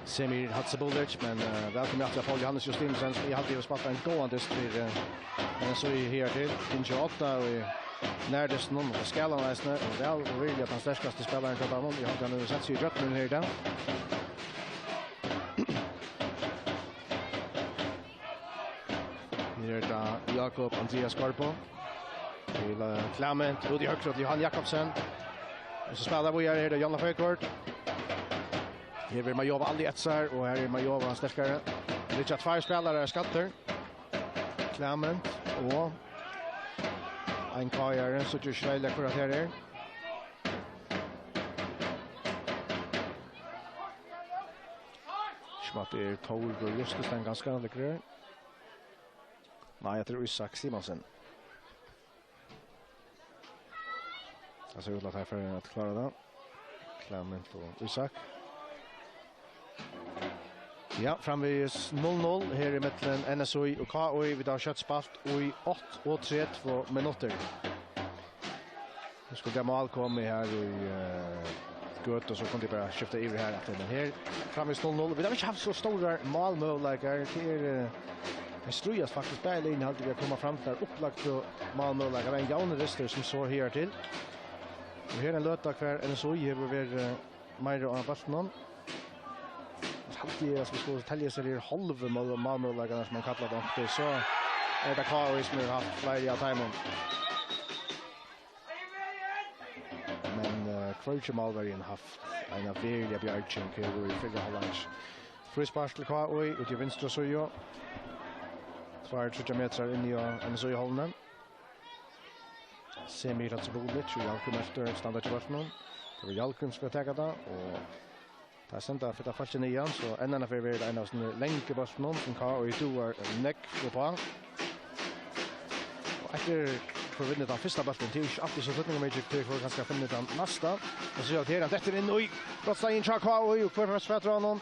Speaker 1: Semir Hatsebolic, men välkommen att Paul Johannes Justinsen som i halvtid spattar en gående för så här till 28 och närmast någon av skalan nästan väl vill att han starkaste spelaren kan ta någon. Jag har nu sett sig i droppen här där. Här där Jakob Andreas Skarpo till Clement Rudi Högström till Johan Jakobsen. Och så spelar vi här Janne Fökort. Här vill man jobba aldrig etsar och här är man jobba starkare. Richard två spelare skatter. Clement och en kajare så du schväller för att här är. Schmatt är Tor och just den ganska läckre. Nej, jag tror Isak Simonsen. Jag ser ut att här för att klara det. Clement och Isak. Ja, framvis 0-0 här i mitten NSOI och KOI vid köttspalt i 8:32 minuter. Nu ska det mål komma här i gott och så kan det bara skifta över här efter men här framvis 0-0. Vi har inte haft så stora målmöjligheter till det strujas faktiskt bara in hade vi komma fram där upplagt och målmöjligheter en jävla dystur som så här till. Och här en löta kvar NSOI har vi mer av bollen. Alltid som skulle tälja sig halvfinaludystur som man kallar det. Så är det KOI som har haft flera av timon. Men kvartje malvarien haft en av verkliga björkjen i fyra halvlands. Frispark till KOI ut i vinstra Føroya. 2-3 meter in i NSOI-hållenen. Semir Hatsebolic och Jalkum efter standard till varsån. Det var Jalkum som ska ta det och det är sent för att falla nian så ända för vi en av såna länke varsån som KOI toar neck på. Och efter för vinna den första bollen till alltid så sätter Magic till för ganska finna den nästa och så gör det detta in och brottar in KOI och för svätra honom.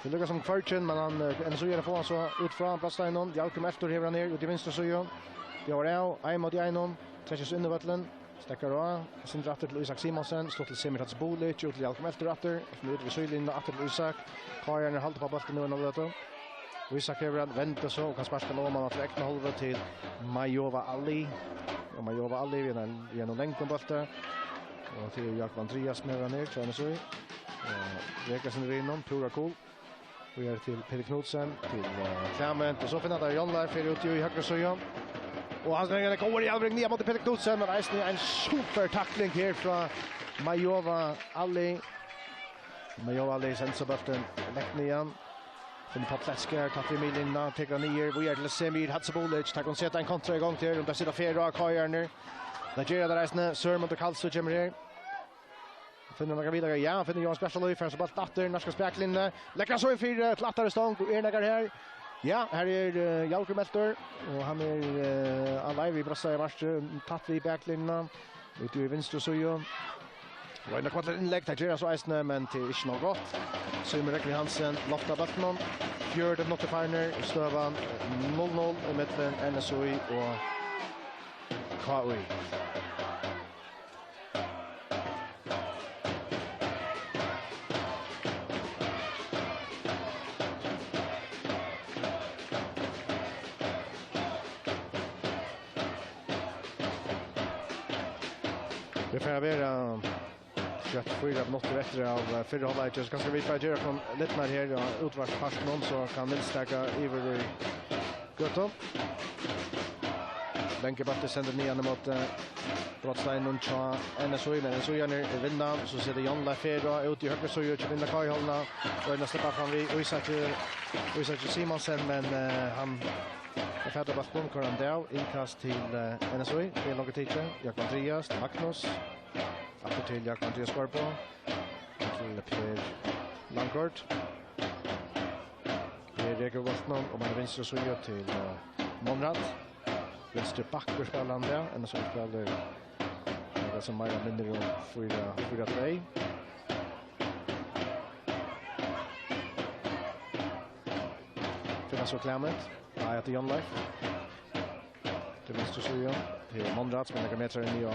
Speaker 1: Det lyckas som kvartjen men han en så gör på så ut från brottar in honom. Jalkum efter här ner ut i vänstra så gör. Det var där en mot en träffas in i bollen. Stackar då. Sen drar till Isak Simonsen, står till Semir Hatsebolic, ut till Jalkum efter åter. Som ut vid sidlinjen åter till Isak. Kajan håller på bollen nu när det och Isak har vänt så och kan sparka låman att räkna halva till Majova Ali. Och Majova Ali genom länken bollen. Och till Jakob Andreas med ner så är så. Räcker sen innan pura cool. Vi är till Peter Knudsen till Clement och så finner där Janne för ut i högra sidan. Och han slänger går i allring ner mot Peter Knudsen men det är en super tackling här från Majova Ali. Majova Ali sen så bollen lägger igen. Från Patletskär tar till Milinna tar ner vi är till Semir Hatsebolic tar sätta en kontra igång till och där sitter Føroya Kajarner. Där ger det resten Sir mot Karlsson kommer här. Finner några vidare ja finner Johan Special för så bara åter när ska spräcklinne. Läckra så en fyra plattare stång och är några här. Ja, här är Jalkum efter och han är alive i brassa i match tatt vi backlinna ut i vänster så ju. Och en kvartal inlägg där Gerard så isne men till inte något gott. Så med Rekli Hansen lofta bollen. Fjörd not partner Stövan 0-0 i mitten NSOI och KOI. Det får vara 24 minuter efter av förra halvlek. Så kanske vi får göra från lite mer här och utvarsparten om så kan Nils stärka över Götton. Länkebatte sänder nian mot Brottstein och Cha NSOI men så gör ni vinna så ser det Jan Lafera ut i högra så gör vinna Kajholna och den släpper fram vi och Isak Simonsen men han Jag färdar bollen kvar han där inkast till NSOI. Det är långa teacher. Jakob Andreas, Magnus. Efter till Jakob Andreas Skarpo. Till Per Langkort. Per i regelbolten, og man er venstre så gjør til Monrad. Venstre bakker spiller han der, enn så spiller det som mer mindre om 4-3. Finnes så Clement, nei til Jan Leif. Til venstre så gjør til Monrad, som legger meter inn i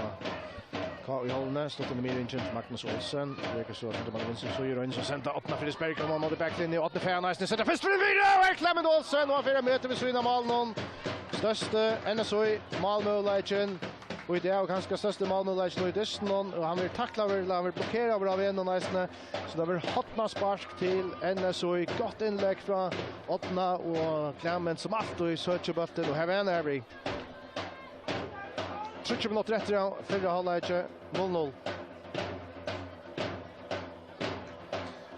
Speaker 1: i holdene, stått inn i midringen til Magnus Olsen. Det er så at man vinner så gjør inn, så sender Åtna Frilsberg, og man måtte backlinje, Åtna Færneisen, setter først for en videre, og Clement Olsen, og 4 meter ved Svina Malmon. Største NSOI, Malmö-leitjen, og i det er ganske største Malmö-leitjen i dysten, og han vil takle over, han vil blokkere over av en og næsene, så det vil Hotna spark til NSOI, godt innlegg fra Åtna og Clement, som alltid søker bøtten, og her er en Erby. 30 minutter etter, 4 halvleitje, 0-0.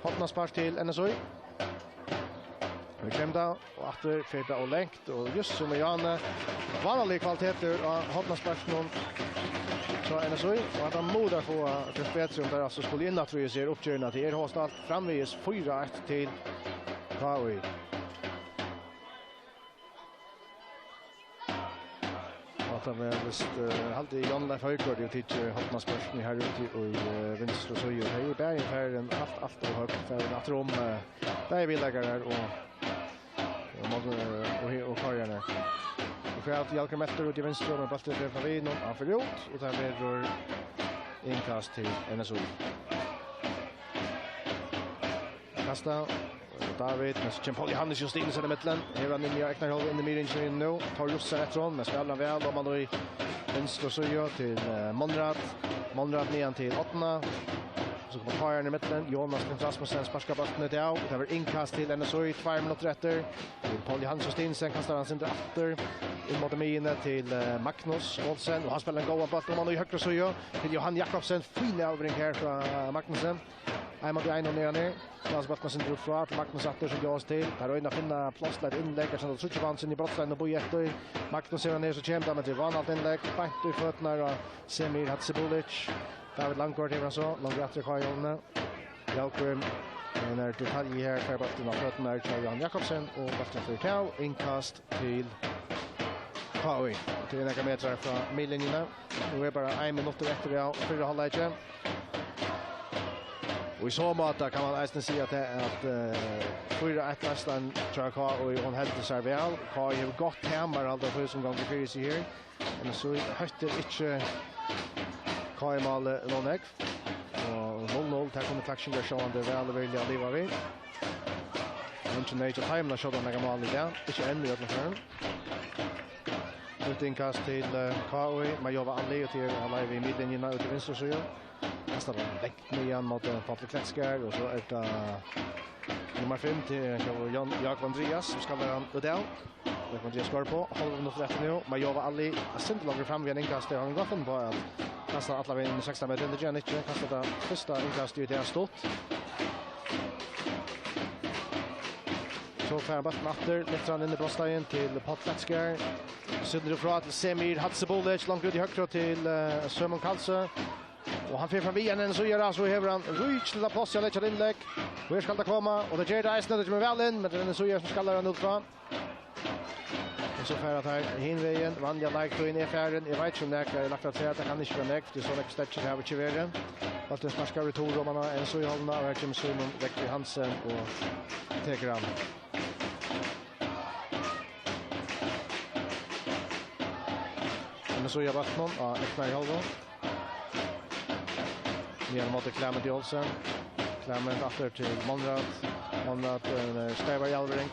Speaker 1: Hotna spark til NSOI. Vi klemte, og atter, fyrta og lengt, og just som i Janne, vanlige kvaliteter av Hotna sparken fra NSOI, og at han moder på til bedre om det altså skulle innatryge seg oppkjørende til Håstad, framvis 4-1 til KOI. Att vi visst alltid Jan Leif Højgaard och teacher Hotna sparken här ute och i vänster så ju hej bergen för en allt och högt för att rom där vi lägger där och karriärna. Och för att Jalkar efter ut i vänster med bollen till Favin och för ut och där blir inkast till NSO. Kasta David, men Paul Johannes just in i mitten. Här han in i Eknerholm in i midringen nu. Tar just rätt från, men spelar väl om man då i vänster så gör till Monrad. Monrad ner till Åtna. Så kommer Kajan i mitten. Jonas Rasmussen sparkar bollen där. Det var inkast till NSOI 2 minuter efter. Paul Johannes just in, sen kastar han sin efter. In mot minen till Magnus Olsen. Och han spelar en goda boll om man i högra så gör till Johan Jakobsen. Fin avbring här från Magnussen. Jag måste en och ner. Lars Backman drog fra til Magnus Atter som gjør oss til. Der øyne finner plass til innlegg, sånn at Sutsjevansen i Brottslein og boi etter. Magnus ser ned, så kommer de til vanalt innlegg. Bankt i føttene av Semir Hatsibulic. David Langkort hever han så. Langt etter Kajolene. Hjelper en detalj her. Færbalten av føttene er til Johan Jakobsen. Og Backman for Tau. Innkast til KOI. Til en meter fra midlinjene. Nå er bare 1 minutt etter 4 halvleitje. Och i så måte kan man nästan säga att 4-1 nästan tror jag och hon hade sig väl. Kai har gått hemma allt för som gång för sig här. Men så hötter inte Kai mal Lonek. Och 0-0 där kommer traction där så under väl vill jag leva vid. International time när så då några mål där. Inte ännu att för. Ut inkast till Kai, Majova Anli och till live i mitten ut i vänster så gör. Kastar den längt ner igen mot Patrik Kletskär och så är det nummer 5 till Jakob Andreas som ska vara Udell. Jakob Andreas skår på, halv minuter efter nu. Majova Ali är inte långt fram vid en inkast. Han har gått på att kasta alla vid 16 meter. Det gör inte. Kastar det första inkast ut i en stått. Så får han bara matter. Lyfter han in i bröstdagen till Patrik Kletskär. Sönder ifrån till Semir Hatsibulic. Långt ut i högre till Sömon Kalsö. Och han får fram igen så gör han så häver han reach till plats jag lägger inlägg. Hur ska det komma? Och det ger det är med väl in men den så gör som skallar han ut från. Och så för att här hinvägen Vanja like in i affären. Jag vet inte när jag lagt att säga att det kan inte vara näkt. Det är så lätt stäckt här vid vägen. Att det smaskar ut och man har en så i hållna och här kommer Simon väcker Hansen och tar han. Men så gör Backman Eknar i halva. Genom mot Clement Olsen. Clement efter till Monrad. Monrad stävar Jalvering.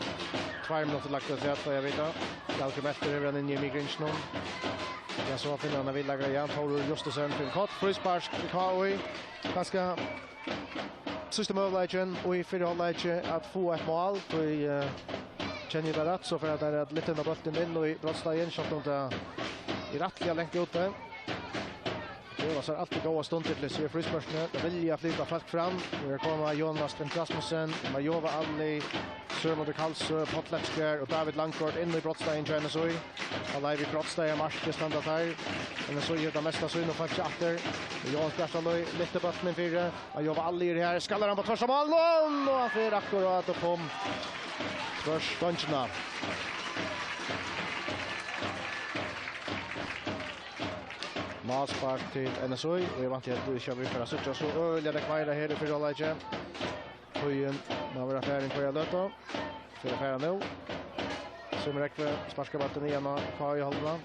Speaker 1: 2 minuter lagt att sätta, jag vet inte. Jalkar efter över den i migringen. Jag så finner han vill lägga igen. Paul Justesen till kort. Frispark till KOI. Ganska sista mållägen och i 4 halvläge att få ett mål. Vi känner det rätt så för att det är lite av bollen in och i Brottsdagen så att det är rättliga längt ute. Det var så alltid goda stunder till sig frisparken. Det vill jag flytta folk fram. Nu kommer Jonas Rasmussen, Majova Ali, Sørmåte Karlsø, Potletsker og David Langkort inn i brottsteien til NSOI. Alla vi brottsteien marsje standard her. NSOI gjør det meste søgn og faktisk atter. Johan Spjertaløy, litt bøtten inn fire. Han jobber alle i det her. Skaller han på tvers av målen, og han får akkurat opp om tvers bunchene. Malspark til NSOI, og jeg vant til at du ikke har vi for å sitte så øyelig det kveire her i Føroya. Høyen må være ferdig på løta. For å ferdig nå. Som rekker sparsker batten igjen av Kari Holmland.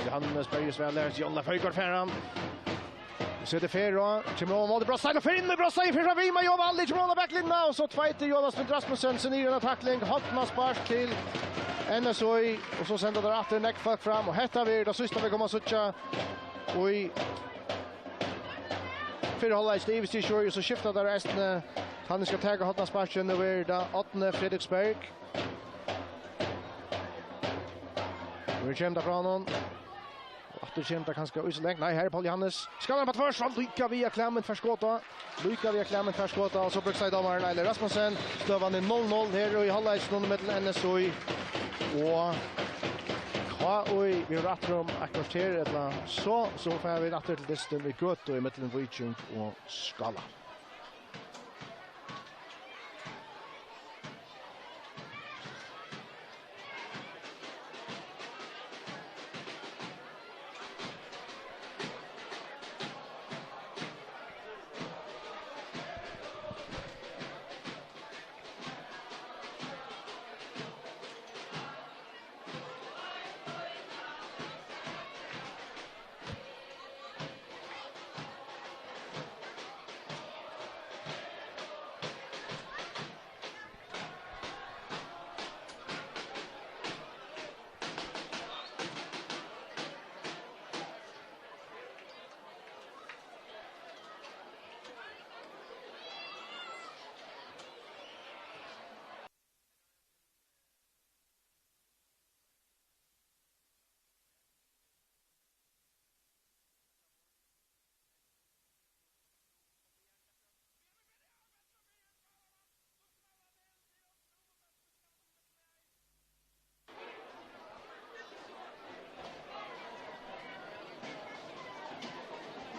Speaker 1: Johannes Berges Vällers, Jolla Föjgård färran. Så det Føroya, Timron mot Brosstein och för in med Brosstein för Vima jobbar aldrig Timron backlinna och så tvåte Jonas Smith Rasmussen sen i den tackling Hotman spark till NSOI och så sänder det åter neckfuck fram och hetta vi då sista vi kommer söka oj för hålla Steve Stishore så skiftar där resten han ska ta Hotman sparken över där 8 Fredriksberg. Vi kommer från honom. Att det kommer kanske utlängt. Nej, här är Paul Johannes. Ska han på tvärs från Lycka via Klemmen för skåta. Lycka via Klemmen för skåta och så brukar domaren eller Rasmussen stövan i 0-0 här i halvlek med NSOI. Och KOI vi rätt om akvarter eller så får vi rätt till dystur med gott och i mitten Viking och Skala.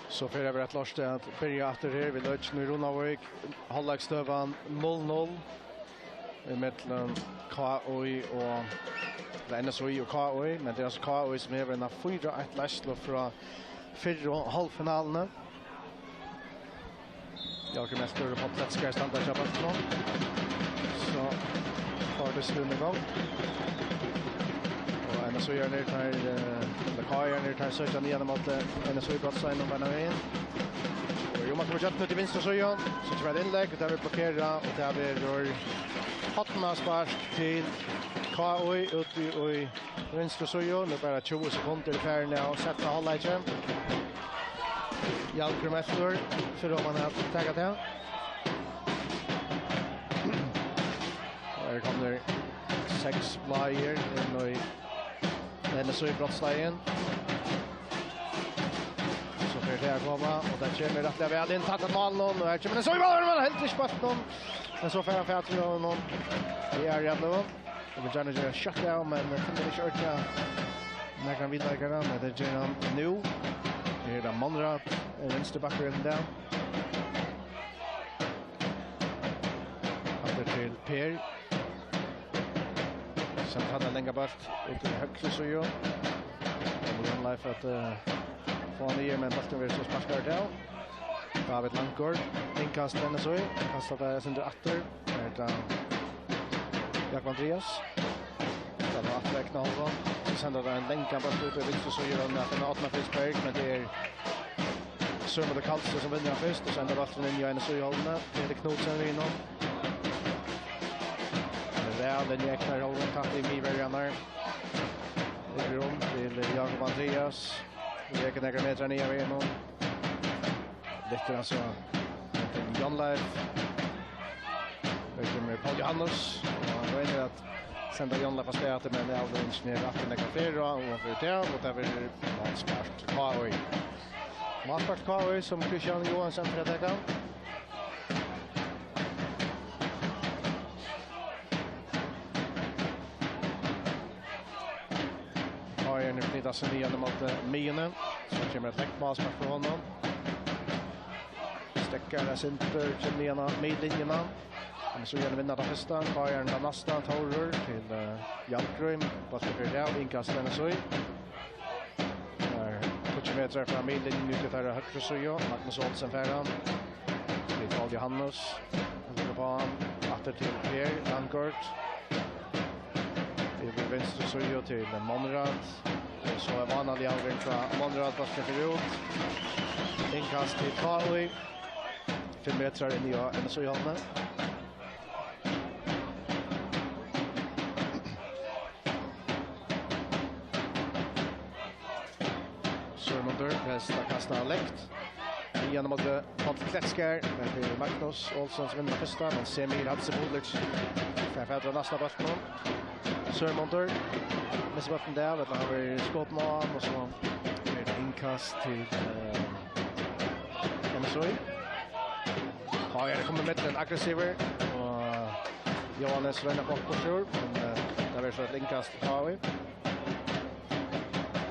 Speaker 1: Så för över att Lars att börja efter här vi löts nu Ronavik halvlekstövan 0-0 mellan KOI och NSOI och KOI men det är alltså KOI som är en 4-1 läslo från förra halvfinalen. Jag kan mest göra på plats ska stanna där på så tar det slut med gång. Och NSOI är ner till KOI är ner till söka igen mot NSOI brottstein och vända in. Och Jonas kommer jätte till vänster så tror jag inlägg och där vi blockerar och där vi rör Hotman spark till KOI ut i vänster så nu bara 20 sekunder kvar nu och sätta halvleken. Jalkrum efter för om man har tagit det. Här kommer 6 player i NSOI brottstein. Så för det komma och där kommer rätt väl in tatt mål någon och här kommer NSOI bollen helt i spott någon. Men så får jag för någon. Det är jävla då. Och vi gärna göra shutdown men det kommer inte orka. När kan vi lägga den med det gör han nu. Det är där Monrad vänsterbacken där. Efter till Per. Sen hade längre bort ut i högre så ju. Och han live att få ner men bollen vill så sparkar där. David Langkort inkast den så kastar det sen åter. Det Jakob Andreas. Det var att räkna honom. Sen då en länka bort ut i vänster så gör han att 18 Frisberg men det är Sörmåte Karlsø som vinner först och sen där bollen in i NSOI hållna. Det är Knutsen vinner. Väl den jäklar hållen tatt i Miverjanar. Det är rum till Jakob Andreas. Det är några meter ner vid honom. Det alltså John Leif. Det kommer Paul Johannes. Och då är det att sända John Leif fast det men det är alltså ingenjör att det kan föra och för det och där vill man spart KOI. Man spart KOI som Christian Johansson för att snitta sig ner mot Miene. Så kommer ett läckmålsmål för honom. Stäckar Sinter till ena midlinjerna. Men så gärna vinna den första. Bayern den nästa Torur till Jalkrym. Vad ska vi göra? Inkast den så. 20 meter från midlinjen ut till högra sidan. Magnus Olsen färran. Till Carl Johannes. Han går på han. Åter till Per Langkort. Till vänster sidan till Monrad. Så är vanlig avgång från Monrad fast för ut. Inkast till Carly. 5 meter in i en så Johanne. Hästa kastar läkt. Genom att Patrik Kletskär med Magnus Olsson som vinner första. Men Semir Hadsebovic för nästa bollen. Sörmonter. Missar bollen där. Vet han har skott mål och så blir det inkast till MSOI. Ja, det kommer med en aggressiver. Och Johannes vänder bort på sjur. Men där är så ett inkast till Kawi.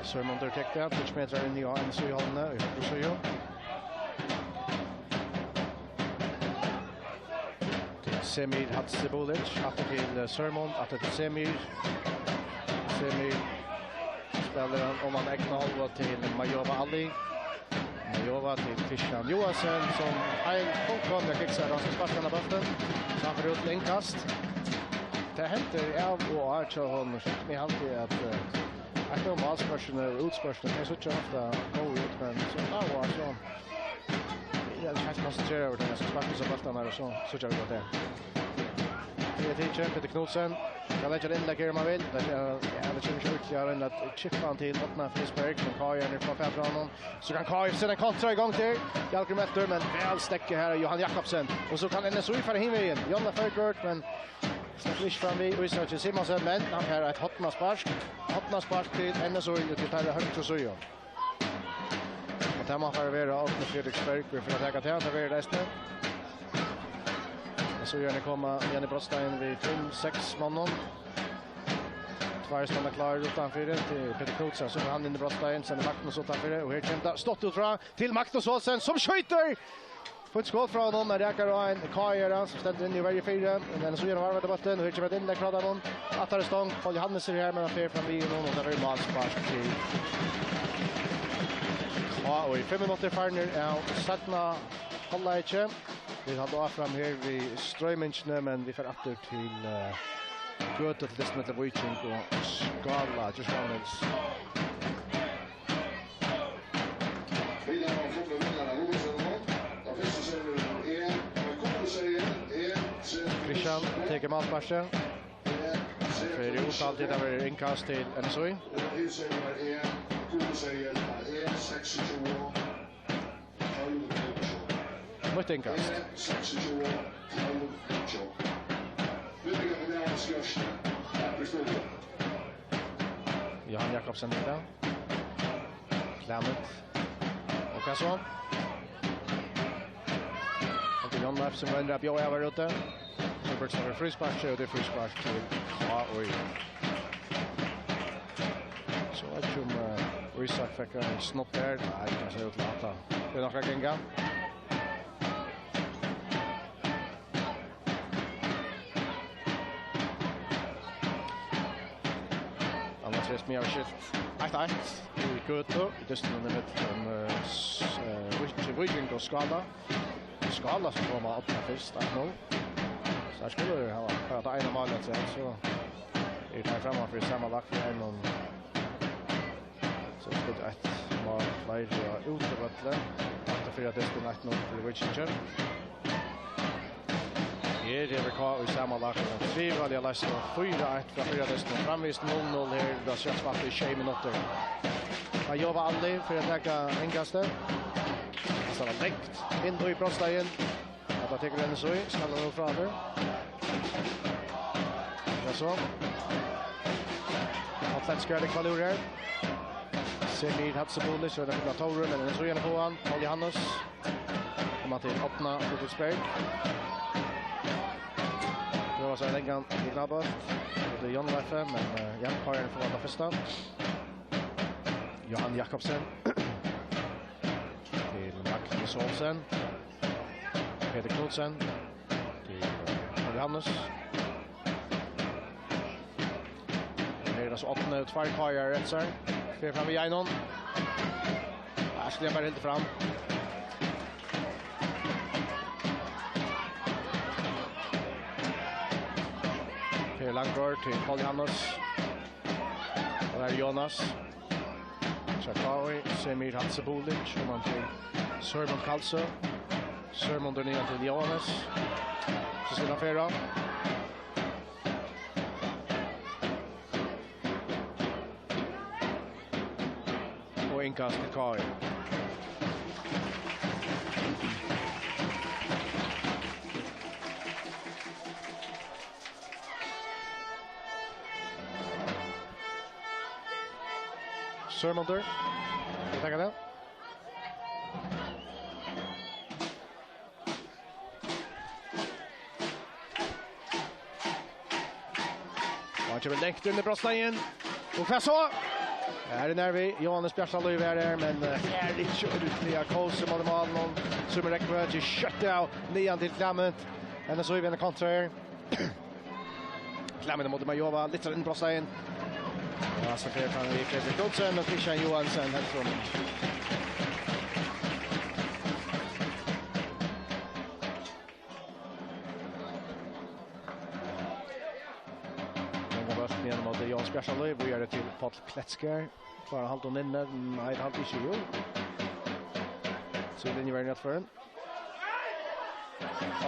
Speaker 1: Sörmonter täckte 20 meter in i en så i hållna i höger till Semir Hadsebovic att till Sörmont att till Semir spelar han om han ägnar halva till Majova Ali. Majova till Christian Johansson som kom jag kicksar den som sparkarna bollen. Så han får ut inkast. Det händer av och är så hon med alltid att jag tror malspörsen och utspörsen är så ofta gå ut, men så var så. Jag kan koncentrera över det som sparkas av bollarna och så kör vi på det. Det är teacher Peter Knudsen. Kan lägga in lägger man vill. Det är känns ytterligare att chippa till bottna Frisberg som Kaj är på fältranen. Så kan Kaj se den kontra igång till Jalkrim efter, men väl stäcker här Johan Jakobsen. Och så kan NSOI fara in igen. Jonna Förgård, men släpper fram vid och så Simonsen, men han har ett hotna spark till NSOI till Terra högt och så gör. Och där man får vara upp med Fredriksberg för att ta till att vara resten. Så gör ni komma Jenny Brostein vid 5-6 mannen. Två stannar klar utanför det till Peter Knudsen. Så får han in i Brostein, sen är Magnus utanför det. Och här kämpa stått ut från till Magnus Olsen som skjuter! På ett skott från honom, men räcker och en Kajera som ställer in i varje fyra. Men så gör de varvade botten, och här kommer ett inlägg från honom. Attar stång, Paul Johannes är här, men han fer fram vid honom. Och där är målspark till. Ja, och i 5 minuter farner är Sättna hålla inte. Vi har då fram här vid strömmingsne, men vi får åter till Göte till dess med Viking och Skala, just Johannes. Christian teker malsparsen. För det är alltid där är inkast till NSOI. Mot inkast. Johan Jakobsen där. Klämmet. Och Kasson. Och John Leif som vänder upp jag över ute. Så börjar det frispark och det är frispark till oj. Så att som Isak fick en snopp där. Nej, det kanske är utlata. Det är några gänga. Annars vet mig av skilt. 1-1. I Göte. Dystur med Viking och Skala. Skala som kommer upp först 1-0. Så här skulle det ha för att ena målet sen så är det framåt för samma lag för en så skulle det ett mål lägga ut på vattnet efter 4 Dystur 1-0 för Viking. Här är det kvar i samma lag för 3 var det läst 4-1 för 4 Dystur framvist 0-0 här då sätts vart i 20 minuter. Man jobbar aldrig för att lägga inkasten. Så har läckt in i Brostein. Att jag tycker den så i skallar nog framåt. Ja så. Atletskär det kvalor här. Semir Hadsebovic så det är Torun men så gärna på han. Paul Johannes. Kommer till öppna Fredriksberg. Det var så länge i knabbat. Det är John Leif men Jan Kajen får vara första. Johan Jakobsen. Till Magnus Olsen. Peter Knudsen. Till Johannes. Här är det så 8 två kajar rätt så. Fer fram i Einon. Här skulle jag bara helt fram. Per Langgaard till Paul Johannes. Och där är Jonas. Chakawi, Semir Hatsebulic. Och man till Sörmund Kalsö. Sörmund ner till Johannes. Så ska han färra. Och inkast till Kari. Sörmunder. Jag tackar det. Han kommer längst under bröstlinjen. Och för så. Här är nervi. Johannes Bjärsson är där men är lite körutliga Kolse mot målen. Som räcker till shutout. Nian till Klammet. Men så är vi en kontra. Klammet mot Majova lite in bröstlinjen. Ja, så kan vi Fredrik Knudsen och Christian Johansson helt från. Den går först ner mot Jans Bjärsson. Vi gör det till Patrik Kletsker. För halvton inne. Nej, halvt i 20. Så den gör rätt för den.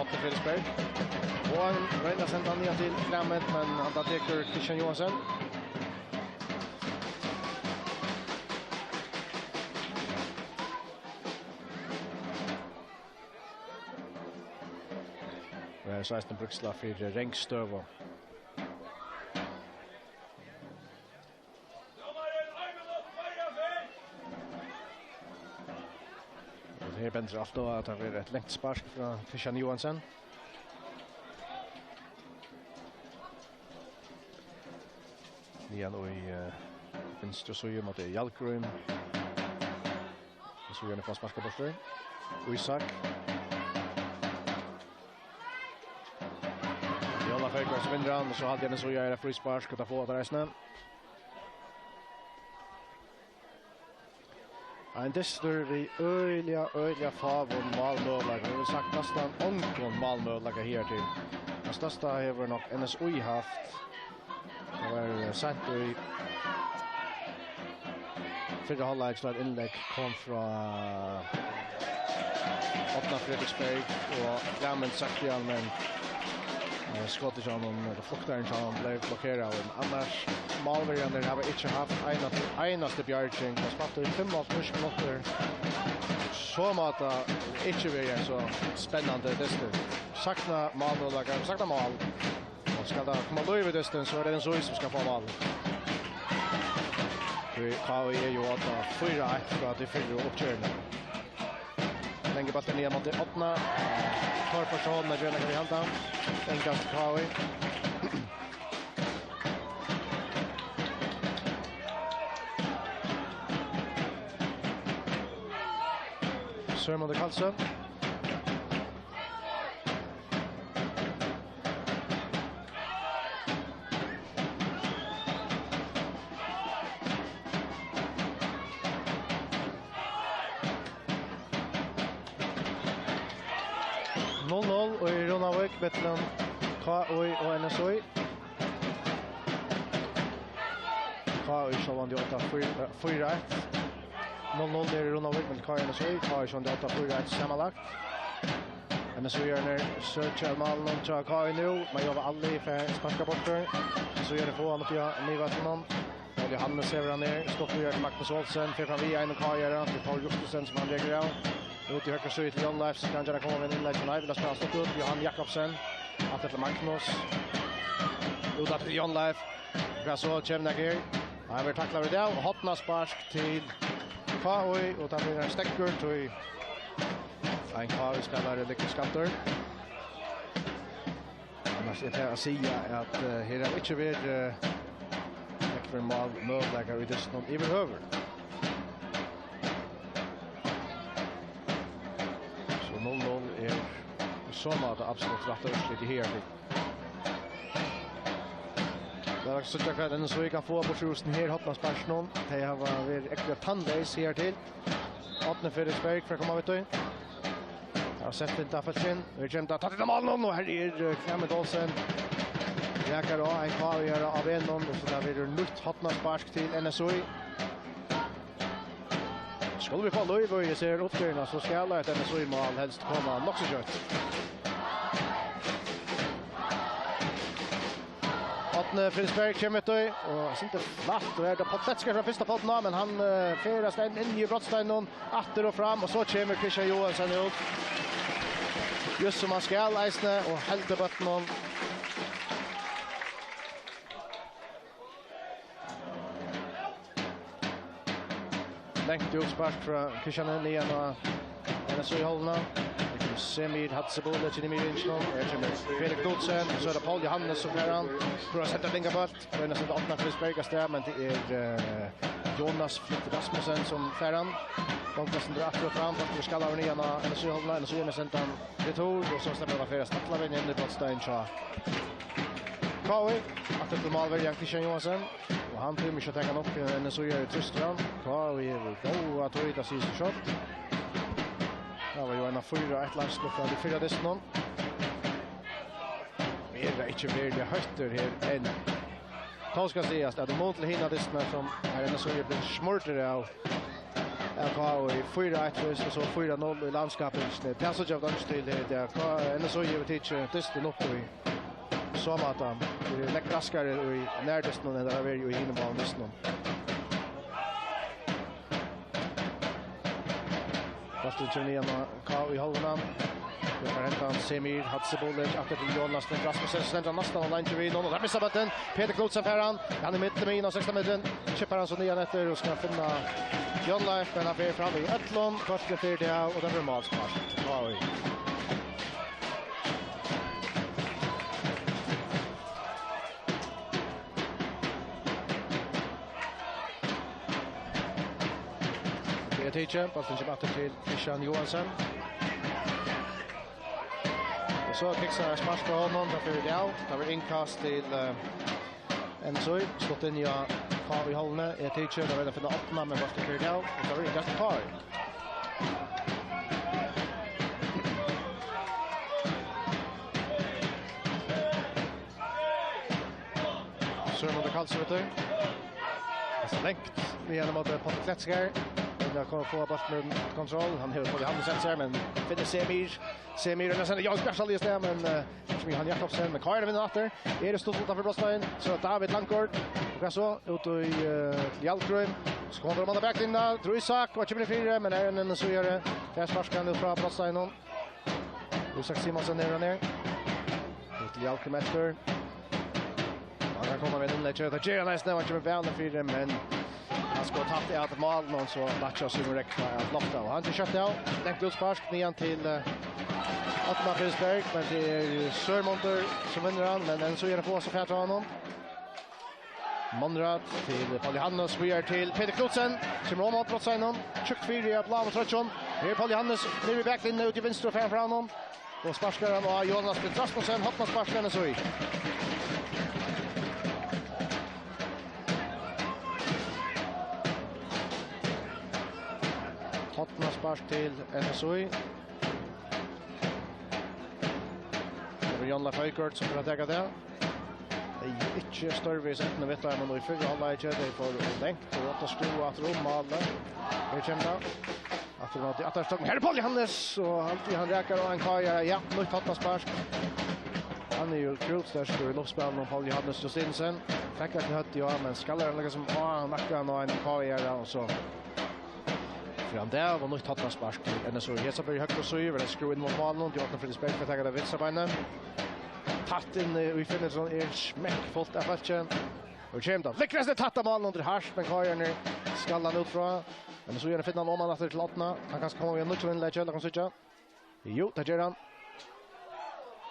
Speaker 1: Åtta Fredriksberg. Och han vänder sen ner till Klammet men han tar teker Christian Johansson. Så är det bruksla för Rengstöv. Det här bänder allt då att det är ett längt spark från Christian Johansson. Nian och i vänster så gör mot Jalkrum. Så gör det fast sparka bort för. Isak. Jolla Fäckberg som vinner han och så hade jag den så gör det frispark ska ta få att resten. En dystur i öliga favor Malmö-lag. Vi har sagt nästan omkring Malmö-lag här till. Den största har nog NSOI haft. Det var sent i förra halvlek så ett inlägg kom från Åtna Fredriksberg och Klammen sagt igen men skottet som de floktaren som blev blockerad och annars Malmöjande har inte haft enaste bjärgning och spattar i 5 minuter så mata inte blir så spännande dystur sakna Malmö-lagar sakna mål och ska det komma löjve dystern så är det den så som ska få mål vi har ju åtta 4-1 för att det fyller uppkörningen längre bollen ner mot det åttna tar första hållen när Jönna kan vi hämta en kast Kawi Sörmund Karlsson 0-0 och i Ronavik mellan KOI och NSOI. KOI som vann 4-1. 0-0 där i Ronavik mellan KOI och NSOI. KOI som vann 4-1 sammanlagt. NSOI gör när Sörkjell Malmö och KOI nu. Man jobbar aldrig för sparka bort för. Så gör det få mot Nyvattnan. Johannes ser han ner. Stoppar gör till Magnus Olsen. För fram via en och KOI till Paul Gustafsson som han lägger av. Ut i högra syd till John Leif så kan jag komma med en inlägg från Ivila spela stått upp Johan Jakobsen att till Magnus ut till John Leif så Chemnager han vill tackla det och hotna spark till KOI och tar en stäcker till en KOI spelare lyckas skatter annars är det att säga att här är inte vid för mål möjligheter i det som överhuvud så måte absolutt rett og slett i her. Det er også sånn at så vi kan få på trusen her, Hotlandsparsen nå. Det har vært ekte tannleis her til. 8. Fredriksberg for å komme av ut. Jeg har sett litt Affelsen. Vi kommer til å ta til malen, og her Klemmet Olsen. Räkar av en kvar av en och så där blir det nytt Hotlandspark till NSOI. Skulle vi få löv och ser uppgörna så ska alla ett NSOI-mål helst komma nog så kört. 8. Fredriksberg kommer ut och sitter flatt och är det Potletska från första potten men han feras in i brottsteinen åter och fram och så kommer Christian Johansson ut. Just som han ska eisne och helt botten. Längt utspark från Christian Nian och NSOI-hållna. Semir Hatsebolet till Mirinchnon. Felix Knudsen. Så är det Paul Johannes som är han. För att sätta Lingabart. Det är nästan 8 Fredriksberg men det är Jonas Flitt Rasmussen som fär han. Bonkassen drar efter och fram. Vi ska alla nian och NSOI-hållna. NSOI med sentan retur. Och så stämmer det flera Stattlaven in i brottstein. Kaui. Att till målvärjan Christian Johansson. Och han tror mycket att tänka upp i NSOI i Tyskland. Kaui är gå att höjda sista shot. Det var ju en av 4-1 landslå fra de 4 dysten. Vi er ikke veldig høytter her enn. Det skal sies at det mot til hinna dysten som er NSOI blir smurtere av LKA i 4-1 og så 4-0 i landskapet. Det er så ikke av danstil her. NSOI vil ikke dysten opp i somata. Det er lekk raskere i nærdysten enn det er i hinnebanen dysten. Bollen kommer igen och i halvfinalen. Det får hämta Semir Hatsebolet efter till Jonas Flitt Rasmussen. Ständer nästan online till Vinon och där missar bollen. Peter Knudsen för han. Han är mitt med in av 16 metern. Chippar han så nian efter och ska finna John Leif men han får fram i Ötlund. Först till 4 och där blir målspark. Teacher, bollen kommer till Christian Johansson. Och så fixar smash på honom, där får vi av. Det var inkast till NSOI. Slått in i Kvar i hållene. Teacher, där vill finna 8 men bollen får vi av. Och så var det inkast till Kvar. Så är det kallt så vet du. Det är längt. Vi gärna mot Potletskar. Han kommer få bollen kontroll. Han har på Johannes här men finner Semir och nästan jag special just där men som han Jakobsen med Karin vinner åter. Är det stort utanför brottstein så David Langkort och så ut i Jalkrym. Så kommer man back in där. Tror Isak och kommer 4 men är en så gör det. Där sparkar från brottsteinen. Isak Simonsen ner. Ut Jalkrym efter. Han kommer med en lägger. Det är nästan vad kommer vända 4 men han ska ta det av mål och så matchar sig direkt att lofta och han till kött av. Längt utspark nian till 8 Fredriksberg men det är Sörmonter som vinner han men en så gör det på så färt honom. Monrad till Paul Johannes vi är till Peter Knudsen som om att brotsa inom. Tjukt 4 på Lavon Trotchon. Här är Paul Johannes nu i backlinjen ut i vänster och fram honom. Och sparskar han och Jonas Flitt Rasmussen hoppar sparskar så i. Hotlandspark till NSOI. Det är John Leif som får ta det. Det är inte större sätt när vet jag men i förra halvlek det får längt och att skrua att alla. Vi känner att det var till attackt. Här är Paul Johannes och han räcker och en kaja. Ja, nu Hotlandspark. Han är ju krutstärsk i loppspelen och Paul Johannes Justinsen. Fick att hött ja men skallar han liksom han nackar och en kaja och så fram där var nog Hotlandspark till NSOI. Jag så högt och så över det skruv in mot målen och jag öppnar för spel för att ta det vissa beinen. Tatt in vi finner sån smäckfullt av matchen. Och kämpa. Lyckas det tatta målen under Hars men Kajan skallar ut från. Men så gör det finna om han efter till 8. Han kan komma igen nu till inlägg eller kan switcha. Jo, det gör han.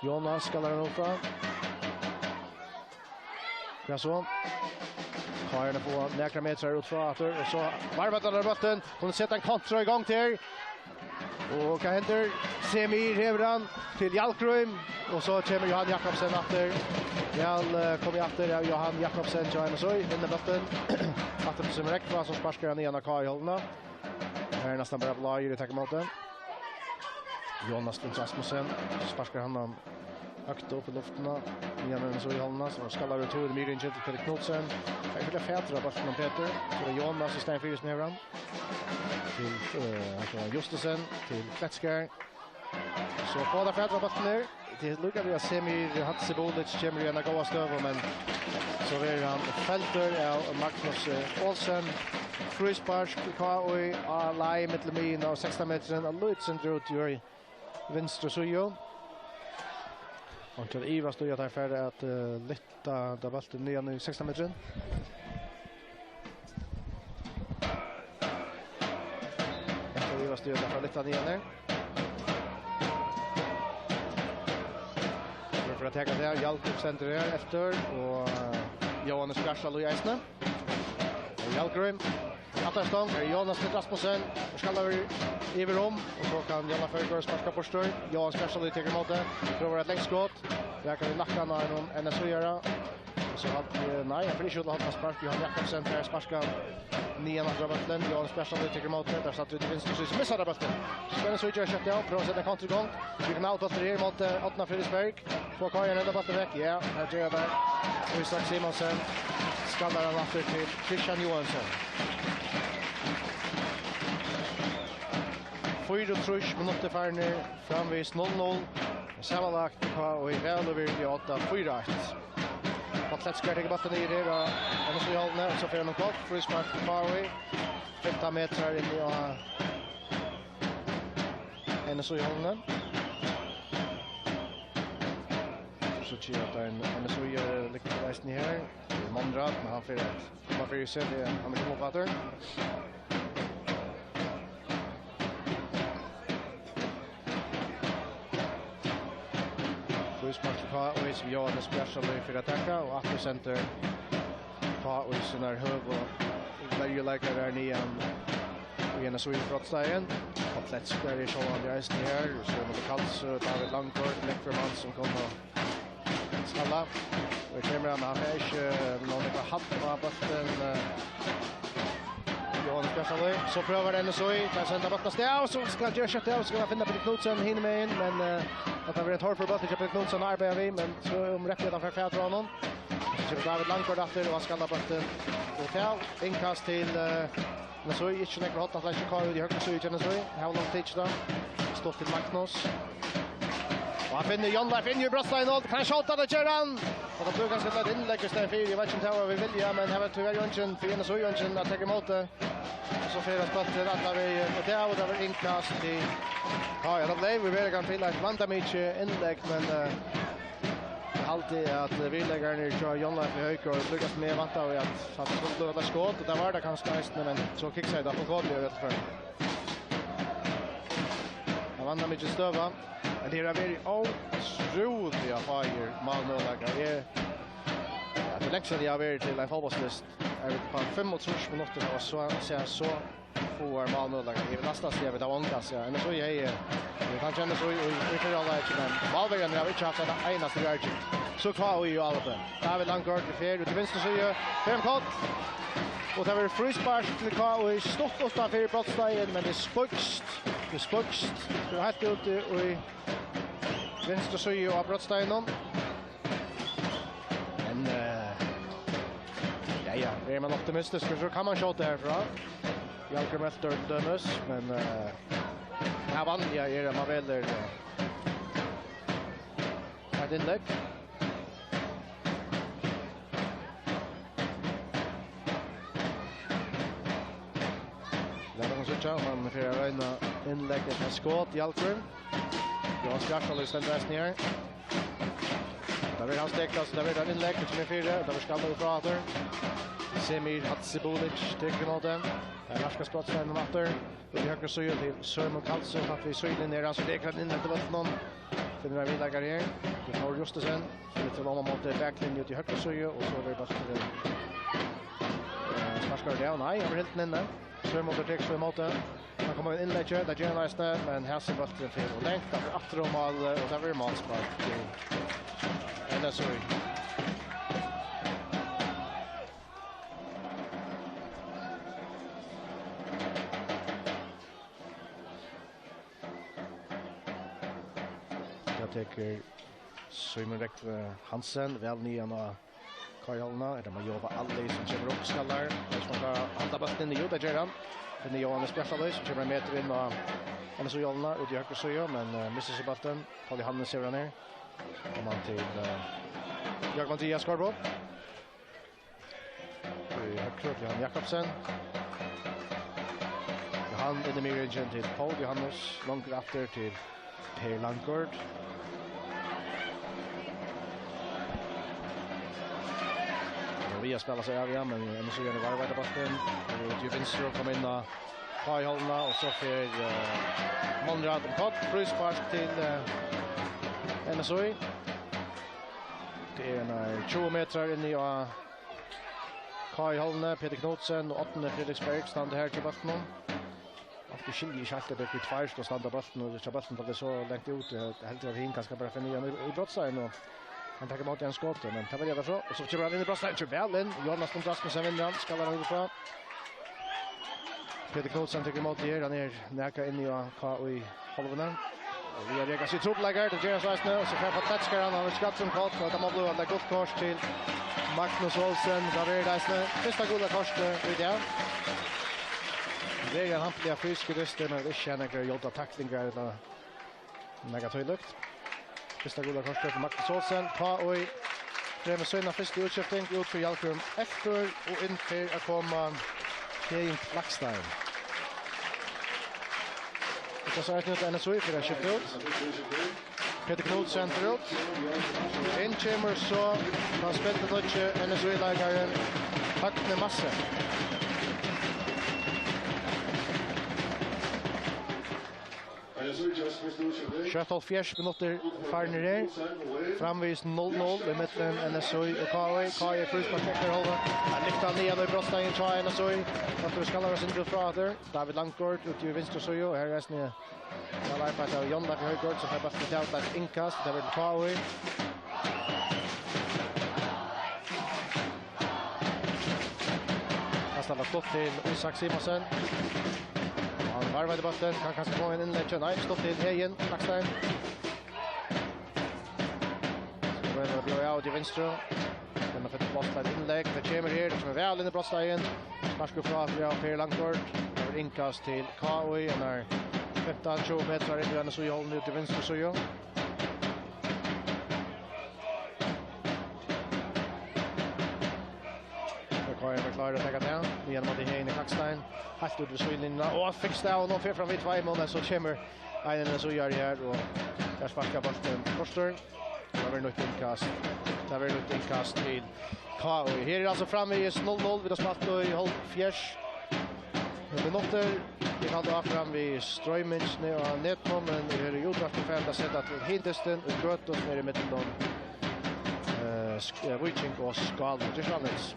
Speaker 1: Jonas skallar ut från. Ja så. Kajan på några meter ut från och så varvat där botten. Hon sätter en kontra igång till. Och vad händer? Semir hever han till Jalkrum och så kommer Johan Jakobsen efter. Jal kommer efter av Johan Jakobsen till Hemsöj vinner botten. Efter som räcker så sparkar han igen av Kai hållna. Här är nästan bara Blair i tackmoten. Jonas Rasmussen sparkar han högt upp i luften. Igen så i hållna så skallar ut till Myrin till Peter Knudsen. Jag vill fätra bara från Peter. Så det är Jonas och Stein Fyrs med varandra. Till Justesen till Kletskär. Så båda fätra bollen ner. Det lukar vi att Semir Hatsebolic kommer igen att gå av stöv men så är han fälter av Magnus Olsen. Fryspark KOI Alai mittelmin av 16 metern och Lutzen drut i vänster sujo. Och till Iva stod jag där för att lyfta där bollen ner i 16 metern. Iva stod jag där för att lyfta ner. För att täcka det Jalkrum center här efter och Johannes Garsal i Eisne. Jalkrum Atterstång är Jonas Rasmussen och ska över Iverom och så kan Jonna Förgård sparka på stöd. Johannes Garsal i tecken mot det. Provar ett längskott. Där kan vi nacka någon NSU göra. Så att nej, jag får inte hålla spark. Johan Jakobsen där sparkar nian av bollen. Johannes Garsal i tecken mot det. Där satt ut i vänster så missar bollen. Spänner så jag köpte av. Provar sätta counter igång. Vi kan out batterier mot Otna Fredriksberg. Får Kajan ända bollen väck. Ja, här gör det. Och Isak Simonsen skallar han efter till Christian Johansson. 4-3 minuter färne framvis 0-0. Sammanlagt och i väl över i 8-4. Patletskar lägger bollen i det och så i hållna så får han kort frispark till Farway. 15 meter in i en så i hållna. Så tjej att en så gör lyckas resten här. Mondrad men han får rätt. Man får ju se det han är kommentator. Frispark och som gör det splashar för att attacka och 8% och sen är hög och väljer lägga där nian och gärna så i brottstegen. Patletskar är så av resten här så med kallt så tar vi långt kort Lekterman som kommer skalla. Och kameran har någon har haft på bollen Johannes Garsal så prövar den så i där sända bollen stäv så ska jag köra och ska finna Peter Knudsen hinner med in men att han vill ta för bollen till Peter Knudsen arbetar vi men så räcker det för färdra honom. Så David Langford efter och skallar bollen och till inkast till men så är inte något att lägga kvar i högra så i känner så how long takes då står till Magnus. Och han finner John där finner ju Brotstein och kan skjuta det kör han. Och då blir ganska lätt inlägg Stein Fyr. Jag vet inte vad vi vill ja men här var tyvärr Jonsson för så Jonsson att ta emot det. Och så får spalt till alla vi och det var inkast i ja det blev vi väl kan till att vänta mycket inlägg men alltid att vi lägger ner kör John där i höger och lyckas med vänta och att skulle det skott och där var det kanske nästan men så kickar det på kvar det vet för. Han vann mycket stöva. Men det är väldigt otroliga fire Malmö-lägare. Det längst jag har varit till en fotbollslist är på 35 minuter och så ser så får Malmö-lägare. Det är nästan så jag vet av ångas. Ja. Men så är jag kan känna så i för alla men Malmö har inte haft en enaste värld. Så kvar ju alla på. David Langford i fjärde till vänster så gör fem kort. Och det var frispark till kvar och stopp och står för brottstegen men det spökst. Det spökst. Det har helt ute och i vänster så ju av brottstegen. Men ja, är man optimistisk så kan man skjuta härifrån. Jalkrum efter dömes men här vann jag är man väljer ett inlägg. Man får röna inlägget med skott i Jalkrum. Johan Garsal i ständrästen här. Där vill han stekla så där vill han inlägget som är fyra. Där vill skallade ifrån åter. Semir Hatsebolic tycker mot den. Där Larska Sprottstein och åter. Och i högra söjer till Sörmund Kalsen. Att vi söjlen ner. Så det kan inlägget vara någon. För den här vinnläggare här. Det tar Justesen. Så det tar mot backlinje till högra söjer. Och så är det bara sparskar det. Nej, jag vill helt inne. Sörmåter tek så emot den. Han kommer en inlägger, där gör nästa, men här ser bollen fel och längt efter om all och där blir målspark till NSOI. Jag tycker Simon Rekve Hansen väl nian och Karlna, där man jobbar alla som kommer upp skallar. Det som ska hålla bollen i Juda Geran. Den är Johannes Bjartalöj som kommer meter in och hennes och Jolna ut i högre söja, men missar sig bollen. Pauli Hannes ser ner. Kommer han till Jörg Mattias Skarbo. I högre till Johan Jakobsen. Han in i midrangen till Paul Johannes. Långt efter till Per Langgård. Via spelar sig av igen, men nu så gör det varje bollen. Juventus kommer in och har i hållna och så för Monrad och Pott. Fryspark till NSOI. Det är en 20 meter in i Kai Holne, Peter Knudsen och 8. Fredriksberg stand här till bollen. Alltid skiljer i skjältet upp i tvär ska standa bollen och det bollen det så långt ut. Helt att hin kanske bara finna igen i brottssiden och han tar emot en skott, men tar väl så. Och så kommer han in i brottssiden, kör väl in. Jonas Rasmussen vinner han, skallar han ifrån. Peter Knudsen tycker emot det, han är näka in i halvfinalen. Vi har regat sig truppläggar, det gör så nu, och så får på Tatskar han har skatt som kort, och de har blivit ett gott kors till Magnus Olsen, David Eisner. Första goda kors i det. Det är hampliga fysiska dyster, men det känner jag gjort tacklingar eller mega tydligt. Första goda kors till Magnus Olsen, och det med söna första utskiftning ut för Jalkrum efter och inför att komma Kevin Flackstein. Det så är det nu NSOI för att skifta ut. Peter Knudsen för ut. En chamber så han spelar då NSOI-lägaren Hackne Masse. Kjartal Fjärs minuter farnere. Framvis 0-0 i mitten NSOI och KI. KI är frysparkteckar hålla. Han lyfter ner i brottstegen till NSOI. Efter skallar oss inte fra där. David Langgård ut i vänster söjo. Här är resten av arbetet av Jon David Höjgård som har bara förtält ett inkast. David KI. Kastar var stått till Isak Simonsen. Han varvade bollen, kan kanske få en inlägg. Nej, stått till Hejen, Flackstein. Så det blir jag ut i vänster. Den har fått bollen ett inlägg. Det kommer här, det kommer väl in i brottstegen. Sparskar fra Per Langford. Det är inkast till KI. Han är 15-20 meter in i den så i hållen ut i vänster så. Karin var klar att ta den genom att det är in i Flackstein. Halt ut vid svinninna och fix det och någon fer fram vid 2 månader så kommer en så gör det här och där sparkar bollen Koster. Det var något inkast. Det var något inkast till KI. Här är alltså framme i 0-0 vid att spela i håll fjärs. Det noter vi kan då fram vid Strömings ner och Netmon men det är ju utdrag för att sätta till Hintesten och Grötos ner i mitten då. Witching och Skal och Tishanets.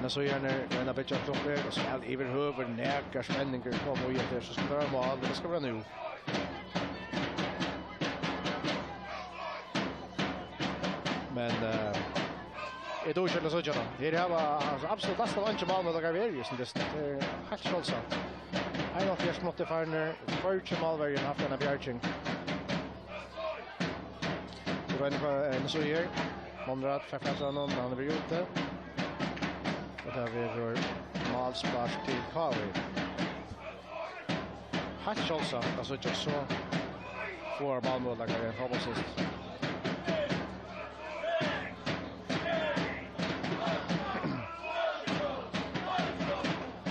Speaker 1: Så gärna en bit av klockan och spel över huvud näka spänningar kommer och det så ska det vara mål det ska vara nu. Men det då skulle så gärna. Det här var absolut nästan inte mål med det är just det är helt självklart. Jag har först måste farna för mål var ju haft en avgörning. Så en så här Monrad förflyttar någon han har gjort det. Och där vi rör malspark till Kari. Hatcholsa, alltså just så får Malmö-läggare förhoppningsvis.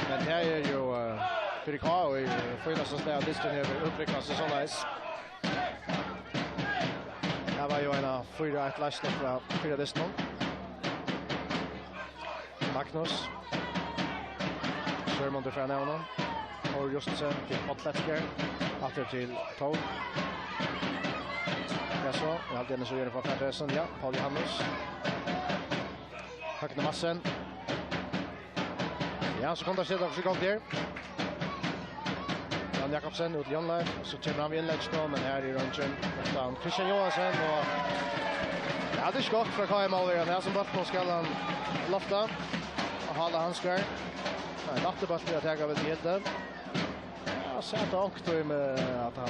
Speaker 1: Men det här är ju för Kari första stället dystern över upprycknas så nice. Det var ju en 4-1 lastning från 4 dystern. Magnus Sörmånder från honom. Tor Justsen till Potletsker. Åter till Tor. Ja så, jag hade en så gör det för Fredriksson, ja. Paul Johannes. Högna massen. Ja, så kommer det sitta för gång där. Jan Jakobsen ut Jan Leif, så kommer han vid inlägg då, men här i röntgen utan Christian Johansson och ja, det är skott för KM över den här som bollen ska han lofta och hålla handskar. Nej, latterbollen blir att ta väl helt där. Ja, så att han tog med att han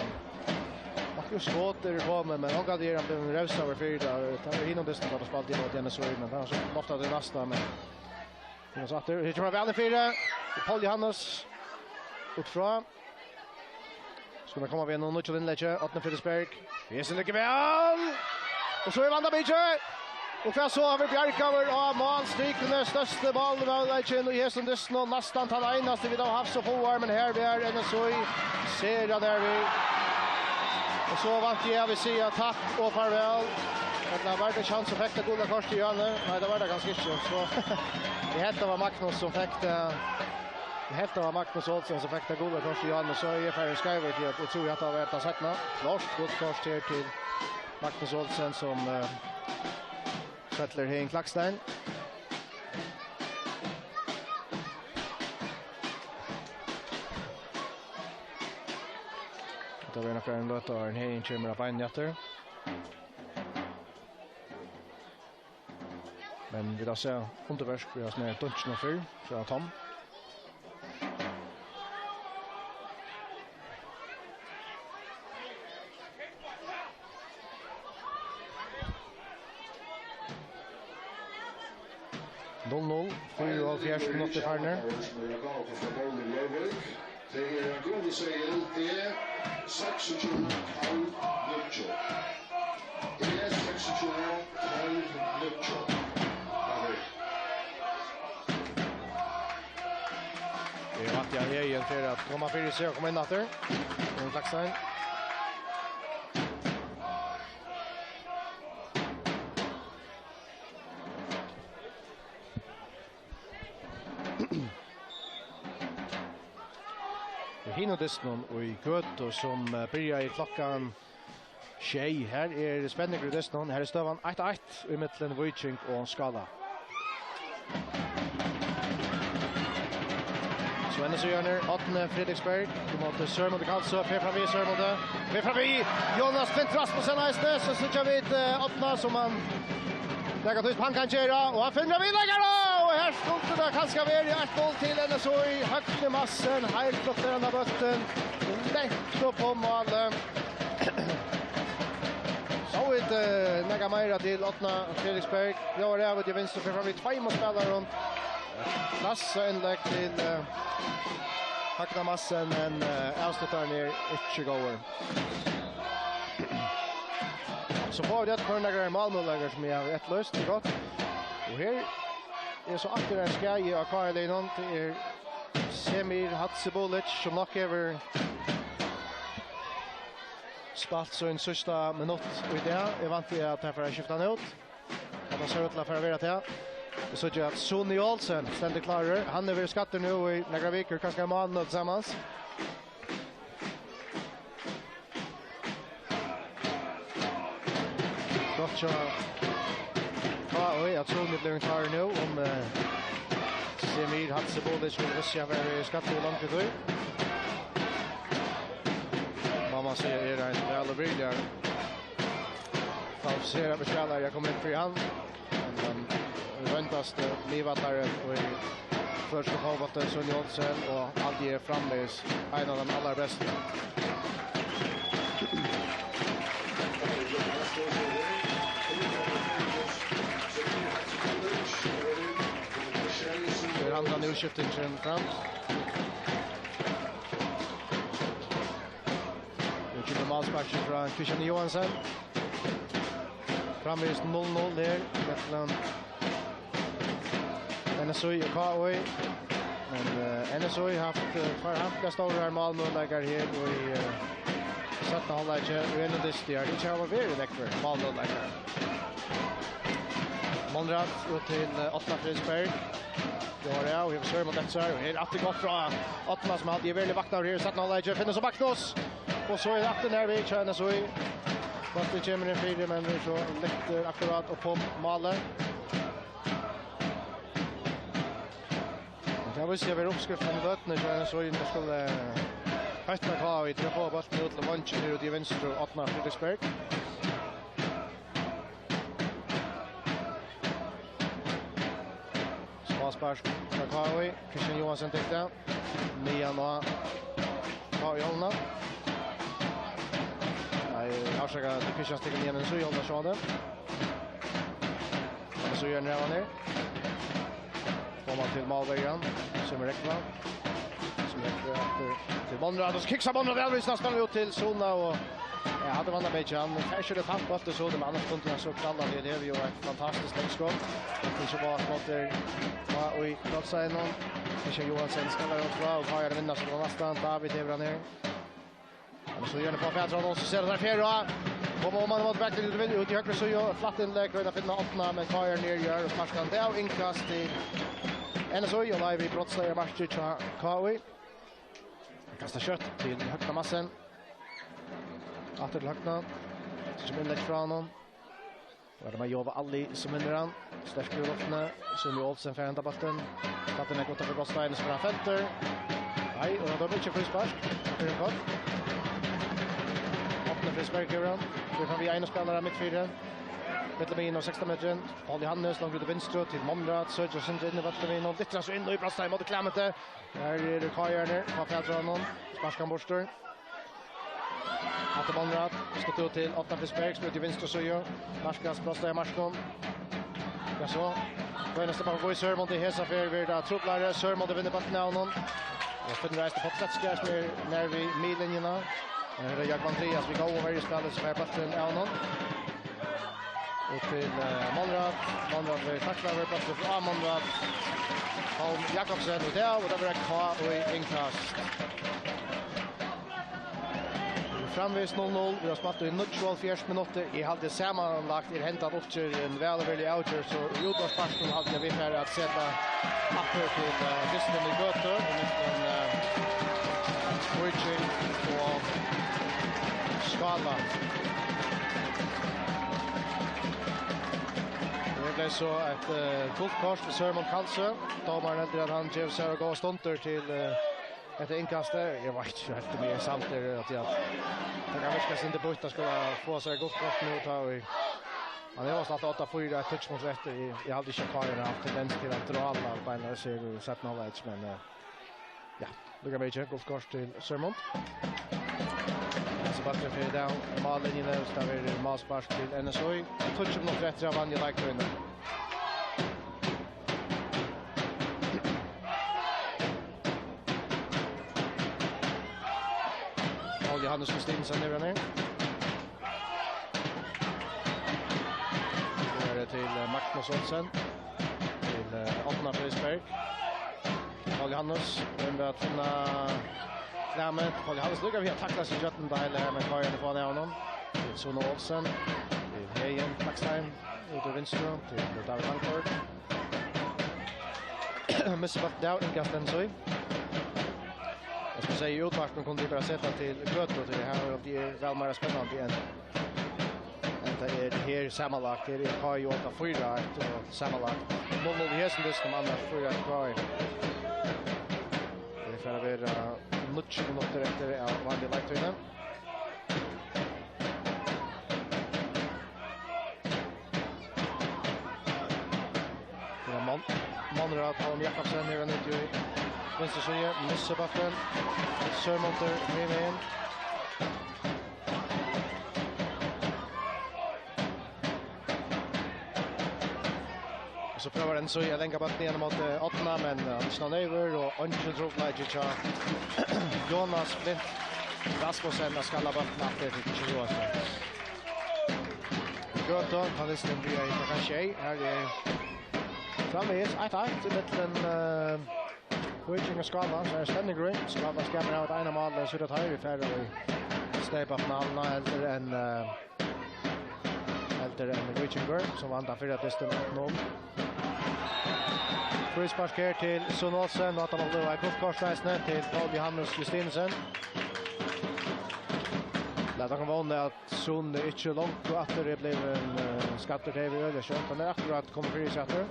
Speaker 1: ju skott där kommer men han gav det en rösa över fyra utan hinner det stå på spalt in mot den så men han så loftade det nästa men det satt där. Det kommer väl fyra. Paul Johannes utfra. Ska man komma vid någon nytt inlägg åt Fredriksberg. Vi ser lycka väl. Och så är Vanda Beach. Och för så har vi Bjarkaver och målstrikene största målmålet i hästen det snå nästan tar enaste vi då har haft så få men här vi är en så ser jag där vi. Och så vant jag vill säga tack och farväl. Det var det chans att fäkta goda kort i Janne. Nej, det var det ganska inte så. Det hette var Magnus som fäkta. Det hette var Magnus Olsen som fäkta goda kort i Janne så är färre skriver till att jag tror att det har varit att sätta. Klart gott kort här till Magnus Olsen som sätter här en Klackstein. Det var några en låt och en hej kommer av en jätter. Men vi då ser underversk vi har snä dunchen och fyr från Tom. Fyra och fjärde minuter farner.
Speaker 2: Det är grundsegel det är 26 halv luccio. Det är 26 halv luccio.
Speaker 1: Det är att jag är igen för att komma för sig och komma in efter. En Klackstein. Hinodiston och i Göto som börjar i klockan 6. Här är spänning i Diston. Här är stövan 1-1 i mitten Viking och Skala. Svennes och Jörner, 8 Fredriksberg. Du måste Sörmåde Karlsson, Per Fravi Sörmåde. Per Fravi, Jonas Flint Rasmussen Eisnes. Så sitter vi 8 som man lägger tyst på han kan köra. Och han finner vidare och här skulle det kanske vara 1-0 till NSOI. Högt i massen, helt flotterande botten. Lätt upp på mål. Så inte lägga mer till 8 Fredriksberg. Jag var över till vänster för vi två mot spelare runt. Klasse inlägg till högt i massen men avslutar ner inte går. Så får vi det för målmålläggare som är ett löst det gott. Och här är så akkurat en skaj av Karlinon till Semir Hatsibolic som nok över spalt så en sista minut i det. Jag vant till att här får jag skifta ut. Att han ser ut att förvärra till. Det så att Sonny Olsen ständigt klarare. Han är vid skatter nu i några veckor. Kanske en månad tillsammans. Gott så. Ja, jag tror det blir en klar nu om Semir Hatsibolic vill vissa över skatter i långt ut. Mamma säger är det en väl och briljar. Kvalificerade spelare, jag kommer inte för han. Men väntas det livatare och i första halvvatten Sonny Olsen och alltid är framvis en av de allra bästa. Det handlar nu skiftningen fram. Det kommer målsparken från Christian Johansson. Framvis 0-0 där. Mellan NSOI och KOI. Men NSOI har haft förhandliga stora målmålläggare här och i satta halvläge och en dystur. Det har varit väldigt läckert målmålläggare. Monrad ut till 8 Fredriksberg. Det var det, og vi har sør mot dette her. Her alltid godt fra Atma som alltid er veldig vakna her. Satt noen leger, finner så Magnus. Og så er det alltid nær vi, kjønner så i. Bøtten kommer inn 4, men vi så litt akkurat opp på malet. Det visste jeg var oppskriften med bøttene, kjønner så i. Det skulle høytene kva i til å få bøtten ut til Vansjen her ute i venstre og Atma Fredriksberg. Sparsk fra Kari, Christian Johansson tykte. Nian og Kari Holna. Jeg avsøker at Christian stikker igjen en så Holna så det. Og så gjør han ræva ned. Får man til Malbergen, som er rekna. Som rekker til Monrad. Og så kikser Monrad velvis, han spiller ut til Sona. Og jeg hadde vannet med ikke han. Kanskje det tatt på alt det så det, men annars kunne han så knalla det. Det er jo et fantastisk lengskott. Det så var måter og i kroppsegnen. Christian Johansson skal være fra, og Kajar vinner så det var nesten. David hever han her. Og så gjør det på Petron, og så ser det der Føroya. Kommer man mot back ut i høyre så gjør flatt innlegg, og finner åttene, men Kajar nedgjør, og sparsker han det av innkast til NSOI, og live i brottslager Marstrid fra KOI. Kastar kjøtt til Høgna Massen. Atter til Høgna. Så som innlegg fra honom. Og det med Jova Alli som vinner han. Sterker i loftene. Sumi Olsen får henta ballen. Katten er gått over Gåstein, så får han felter. Nei, og da blir ikke frispark. Fyrir en kort. Åpner frispark over han. Så kan vi ene spillere midtfyre. Mittlemin og 16 meteren. Paul Johannes langt ut til venstre til Monrad. Sødger Sindre inn i Mittlemin. Og litt så inn og i Brastein mot Klemete. Her er det Kajerner. På Fjeltranen. Sparskan borster. Atte Monrad, skott ut til Åtna Frisberg, spiller til venstre søye. Marskas Brastein Marskon. Ja så. Bøynes tilbake på i Sørmont i Hesafer. Vi er da troplare. Sørmont vinner batten av honom. Og finner reiste på Tletskær, som er nær ved midlinjene. Her er Jakob Andreas, vi går over i spillet, som er batten av honom. Og til Monrad. Monrad vil takle over batten fra Monrad. Holm Jakobsen ut av, og da blir det K og i innkast. Framvis 0-0, vi har spalt i 24 minutter. Jeg hadde sammenlagt hentet opp til en veldig avgjør, så utgångsparten hadde vi her at sette apper til Disney i Gøte, en switching og skala. Det ble så et fullt kors for Sørmund Kalsø. Domaren heldig at han gjør seg å gå stunder til etter innkastet. Jeg vet ikke helt mye samt der at det kan virke sin debut at skulle få seg godt kort nå. Han har også hatt 8-4 et touch mot etter. Jeg hadde ikke Kajen hatt tendens til å dra alle beina og ser sett noe veit, men ja, lykker meg ikke. Godt kort til Sørmund. Så bakker for down mallinjene, så der er malspark til NSOI. Touch mot etter av Anja Leikøyne. Johannes Kristinsen er her. Så er det til Magnus Olsen. Til Åtna Fredriksberg. Paul Johannes. Den vil finne Klemmet. Paul Johannes lykker vi har taklet seg kjøtten til hele, men Kajen er på ned honom. Til Sone Olsen. Til Heien Flakstein. Ut til venstre. Til David Hankord. Misser bort der, innkast den så i. Jag skulle säga i utvarten kunde vi bara sätta till Göte och det här och det är väl mer spännande än det är här sammanlagt. Det är Kaj och 8-4 och sammanlagt. 0-0 i hästen som annars 4 kvar. Det är för att vara 90 minuter efter vanliga lagtøyene. Det är Monrad Holm Jakobsen här ute i venstre side, misser bakken. Sørmonter med veien. Og så prøver den så jeg lenker bakken igjen mot Åtna, men han snart over, og Ønsken Trofleid ikke Jonas Flint Rasmussen og skalla bakken at det fikk ikke Johansson. Gøte, Palestin blir jeg til kanskje ei. Her er framvis 1-1 til den Switching og skala, så er det Stenning Green. Skala skammer av et ene mål, så det tar vi ferdig i Steipa-finalen etter en Reaching Girl, som vant av 4 dystur 0. Frispark här till Sun Olsen och att han har gått korsreisende till Paul Johannes Justinsen. Låt han vara att Sun är inte långt och att det blev en skatter över Ödersjön. Han är akkurat kommer för i sätter.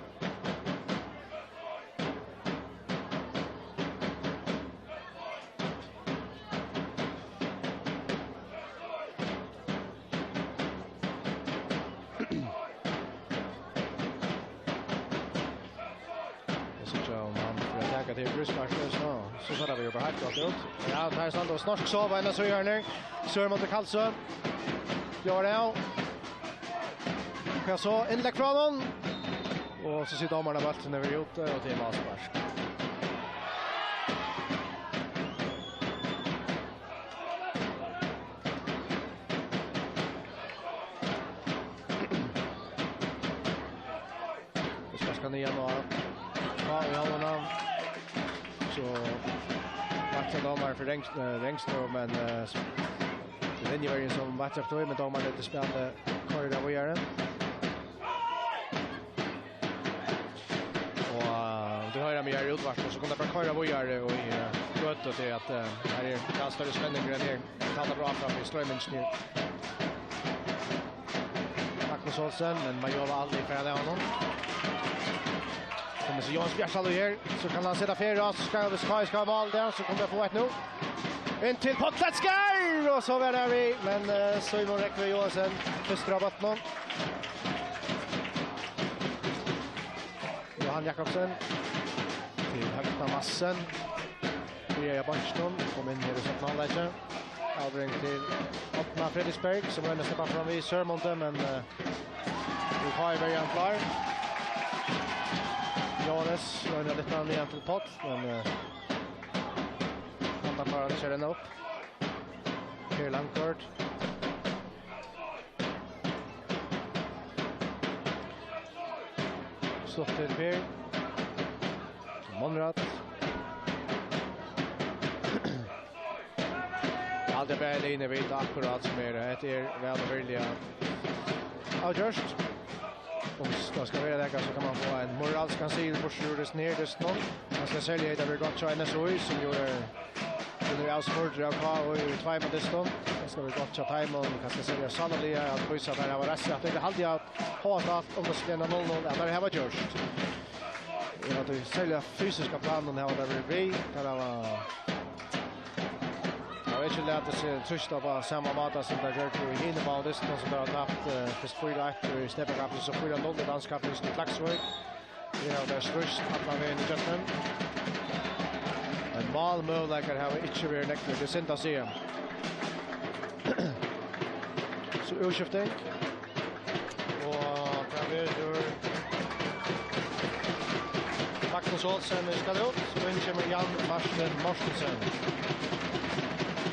Speaker 1: Så har vi ju på helt gott ut. Ja, det här är sant och snorsk sova ända så gör ni. Sör mot Karlsson. Gör det. Kan så inlägg från honom. Och så sitter domarna bollen över ute och till Masparsk. Vi ska ner och ja, så matchen domar för Rengström men den är ju som match efter men domar lite spännande kör det vidare. Och det har jag med utvart och så kommer det bara köra vidare och gott att se att här är ganska större spänning än det kan bra fram i strömmen nu. Magnus Olsen men man gör aldrig färdig honom. Kommer så Jons Bjärsalo här så kan han sätta fyra så ska vi ska mål där så kommer det få ett nu. In till Potletskar och så är vi men så imorgon räcker vi Johansson första rabatten. Johan Jakobsen till högsta massen. Pierre Barston kom in i det centrala. Aldring till Ottmar Fredriksberg som är nästan bara från vid Sörmonte men vi har ju början klar. Johannes var lite annan igen till pott men han tar bara att köra den upp. Per Langkort. Stopp till Per. Monrad. Allt är väl inne vid akkurat som är det väl och vilja avgörst. Och då ska vi lägga så kan man få en moralsk kansil på sjurdes nedest någon. Man ska sälja det vi gott China Soy som gjorde under avsmörd av K och i två med destom. Det ska vi gott cha time och kanske sälja sannolikt att prisa där var rätt att det hade jag hårt att om det skulle 0-0 där det var gjort. Jag hade sälja fysiska planen här där vi där var jag vet inte att det ser trösta på samma mata som där gör på i innebandet som har tappat först 4-1 i steppar så 4-0 i danskapen i Klaxvik. Det är där ströst att man vinner Jetman. En målmöjlighet har inte varit näktigt. Det synd att se. Så urskiftning. Och där vi gör Magnus Olsen ska det upp. Så in kommer Jan Marsten Morstensen.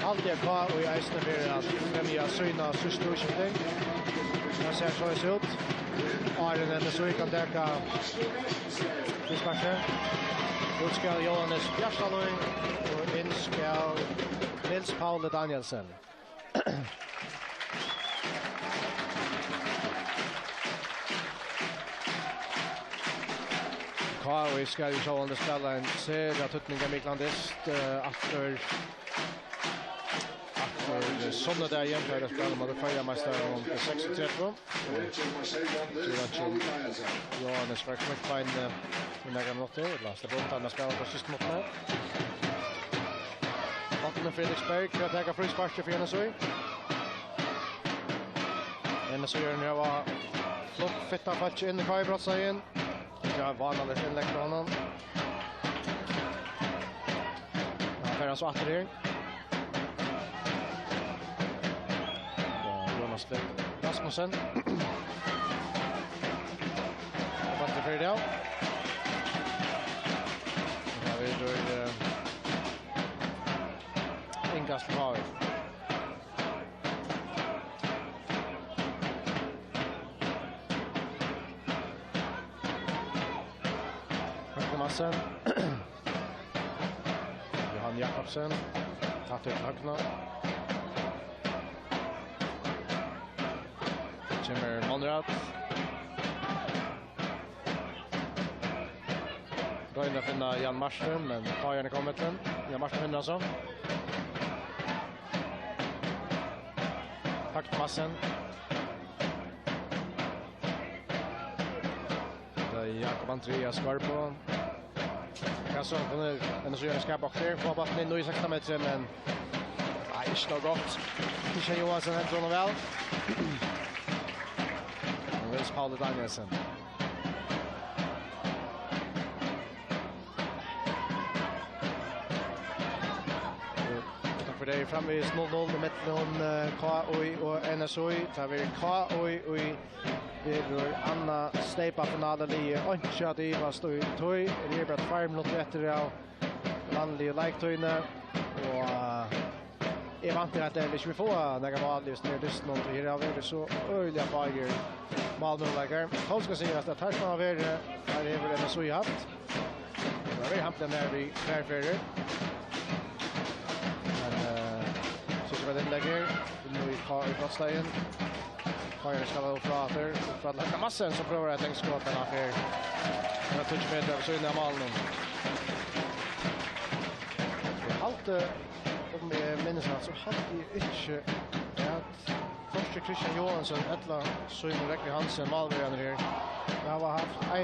Speaker 1: Allt är kvar och jag är snabbt att främja syna systerskifting. Jag ser så det ut. Arden eller så kan täcka dispatcher. Då ska Johannes Bjärsalo och in ska Nils Paul Danielsen. Kvar och ska ju så under spela en serie tutningar Miklandist efter sådana där jämför det spelar man det förra mästaren om 63. Johannes Fräckmöck fin några minuter. Lasta Bontan spelar på sista minuterna. Ottmar Fredriksberg kan ta frispark för Ennesøy. Ennesøy nu var flott fitta patch in i Kajbrottsaren. Jag var alldeles inlägg från honom. Han färdas åter här. Rasmussen. Och bara för det. Ja, vi då Ingast kvar. Massen. Johan Jakobsen. Tatt ut högna. Kommer Monrad. Röjna finna Jan Marsten, men Kajan kommer till den. Jan Marsten finner alltså. Högt massen. Det är Jakob Andreas kvar på. Kanske kunde en så gör skapa och där får bara in i 16 meter, men nej, inte så gott. Christian Johansson hämtar honom väl. Och Nils Paul Danielsson. Tack för det. Framvis 0-0 mellan KOI och NSOI. Tar vi KOI och det Anna Steypið finalen i Antja det var stod toy. Det är bara 5 minuter efter av vanliga like-toyne och jag vant att det vi får några mål just nu just någon här har vi så öliga bajer målmöjligheter. Hur ska säga att här ska vara här är det så jag haft. Det är hampen där vi förfärder. Så ska det lägga nu i Hálvfinaludystur. Kajan ska vara frater för att lägga massan så provar jag att skåta den här för att touch med så in i målen. Allt om jag minns så hade jag inte att första Christian Johansson ettla så in Rekli Hansen målvärden här. Jag har haft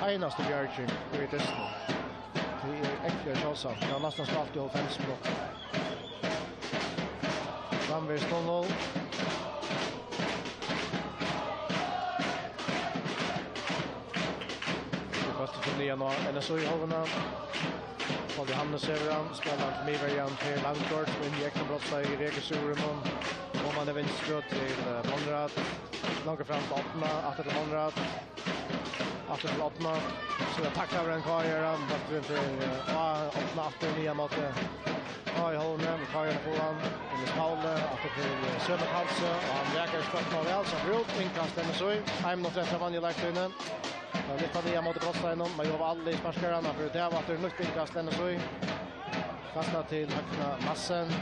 Speaker 1: enaste bjärging i dystur. Det är äckliga chanser. Jag har nästan spalt i 5 minuter. Framvis 0-0. Första turnén och NSOI Hovena. Paul Johannes Everan spelar Miverian till Landgård och in i Ektenbrottsa i regelsuren. Och man är vänster till Monrad. Långt fram till 8, att till Monrad. Att till 8. Så jag tackar över en Kajan. Bättre till 8, 9 mot i Holmen. Kajan på han. Nils Paul. Att till Sömmet Halse. Och han räkar skott av väl. Så brut. Inkast NSOI. 1 minut efter vanliga läktunnen. Lite nya mot Brottsteinen, men jag var aldrig i sparkarna för det var att det är nytt inkast NSOI. Kasta till Högna Massen.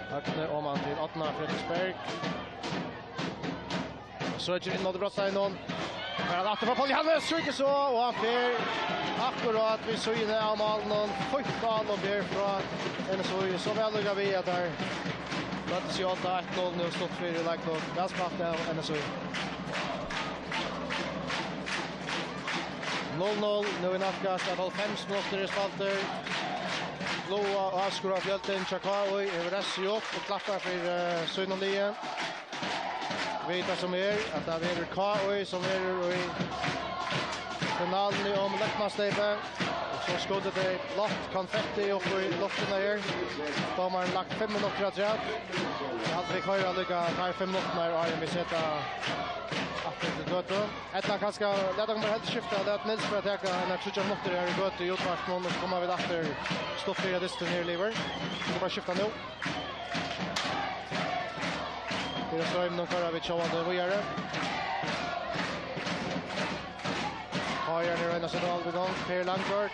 Speaker 1: Högna om han till 8 Fredriksberg. Så är det in mot Brottsteinen. Men att det var Paul Johannes så så och han får akkurat vi så inne av målen fotboll och ber från NSOI så väl luggar vi att där. Låt oss göra 1-0 nu stått för i lag och gaspaft av NSOI. 0-0, nu är nattgast att 5 minuter i spalter. Loa och Askura Fjälten, Chakawai, överraskar upp och klappar för Sönonlien. Vet vad som att det är KOI som är i finalen om Løgmanssteypið. Så skuddet det blått konfetti upp i luften här. Då har man lagt 5 minuter att rätt. Allt vi kan lycka 5 minuter och vi sätta Etla kanske låta dem helt skifta det Nils för att ta en 20 minuter här i gott i utvarsen och kommer vi efter stopp för dystur ner lever. Det bara skifta nu. Det är så in någon kör vi tjovande vidare. Har jag nu en sån alldeles gång Per Landgård.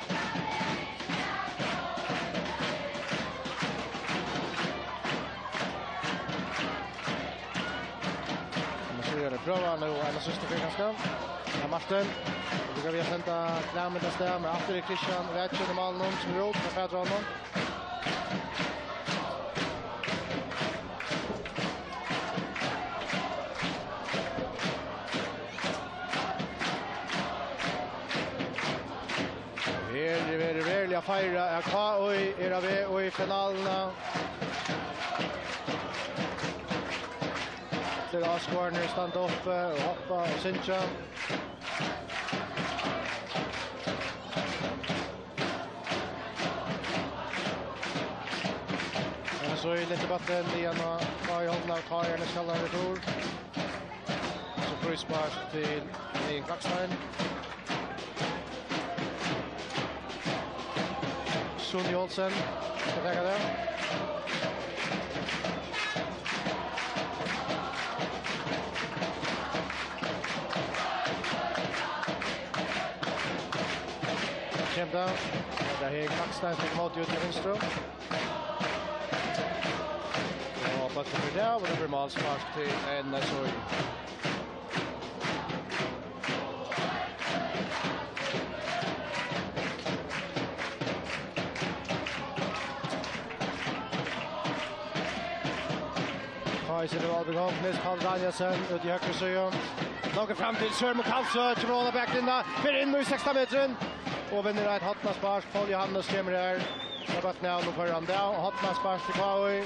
Speaker 1: Pröva nu en sista fiskaskan. Ja, Martin. Du kan vi sända klämmen där stäm med efter Christian Rätchen i Malmö som rot med Pedro honom. Väldigt fira KOI är vi och i finalerna. Lars Warner stand upp och hoppa och syncha. Och så är lite vatten igen och Kajan skallar retur. Så frispark till Ian Klackstein. Sonny Olsen ska lägga det. Kända. Där är Klackstein fick mot ut i vänster. Och bara för det och det blir målspark till NSOI. Kaiser det var begått med Karl Danielsen ut I högra sidan. Långt fram till Sörmo Karlsson, Kimona backlinna, för in I 16 metern. Och vinner ett hotmasspark, Paul Johannes kommer där. Jag bara knä och för han där, hotmasspark till Koi.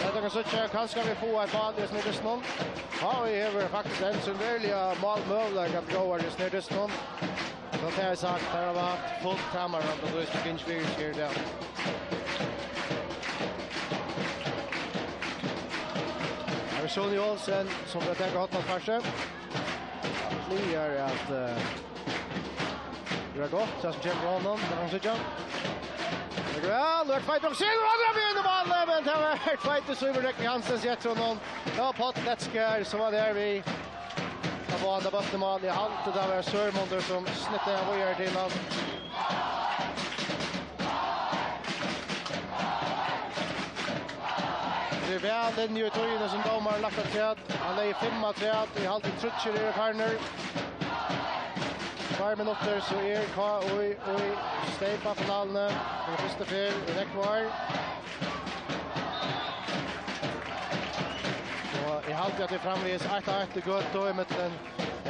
Speaker 1: Jag kan söka, kanske vi få ett mål I snedden. Koi har faktiskt en som välja målmöjlighet att gå I snedden. Så det är sagt, det har varit fullt kammare och då är det inte svårt där. Sonny Olsen som vill ta hotmassparken. Liar att det är gott, så som kämpar honom, det kan sitta. Det är väl, fight från Sigur och vi in I mål, men det var fight så över Hansens gett honom. Ja, Potletskär så var där vi. Det var andra bottenmål I halt, det var Sörmonder som snittade av och gör till honom. Det är väl den ju tröjorna som domar lagt att träd. Han lägger 5-3 I halvtid trutcher I Karner. 2 minuter så K.O.I. Steypa finalen. Det första fel I Rekvar. Och I halvtid att det framvis 1-1 gott då I mitten.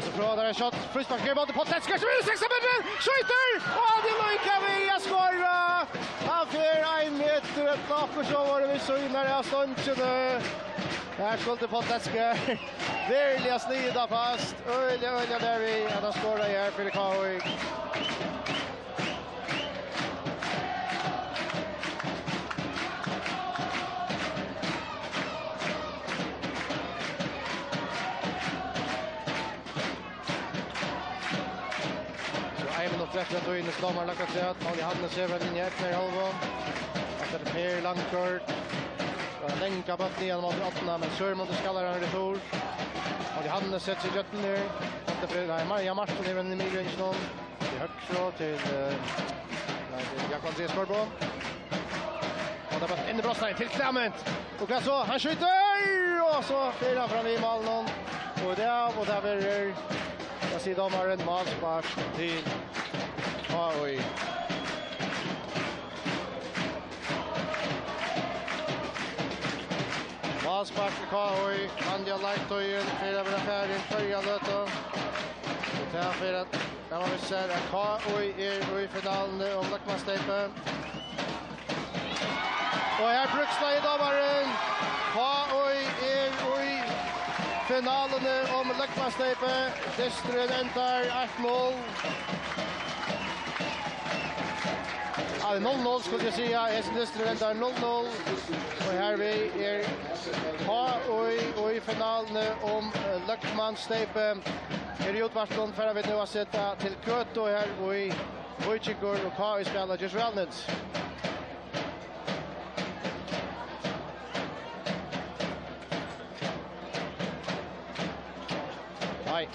Speaker 1: Så bra där är shot. Frispark ger bollen på Tetsker som är 16 meter. Skjuter! Och det lyckas vi att skåra. Han får 1 meter ett lopp och så var det vi så när jag stod nu. Här skulle på Tetsker. Verkligen slida fast. Öliga där vi att han skårar här för Koi. Träffat då in I stormar lagt att Paul Johannes över linje 1 I halva. Efter Per Langkort. Och länka bort igen mot 8 men Sörmund skallar han retur. Paul Johannes sätter sig rätt ner. Efter för Maria Martin även I midrange någon. I högstrå till Jakob Andreas Korbo. Och där bara in I brottslinjen till Clement. Och så han skjuter och så fyrar han fram I mål någon. Och där blir jag ser domaren målspark till Oj. Målspark till Koi. Andja Leiktojen. Fyra över affären. Förra löta. Och det här för att man vill säga att Koi I finalen om Løgmanssteypið. Och här bruksna I domaren. Koi I finalen om Løgmanssteypið. Dysturen entar 1-0. Ja, 0-0 skulle jag säga. Dysturen entar 0-0. Och här vi K.O.I. finalen om Løgmanssteypið. I utvarslån för att vi nu har sett till Köto här och I Vojtjikor och K.O.I. spelar just Rallnitz. Nej.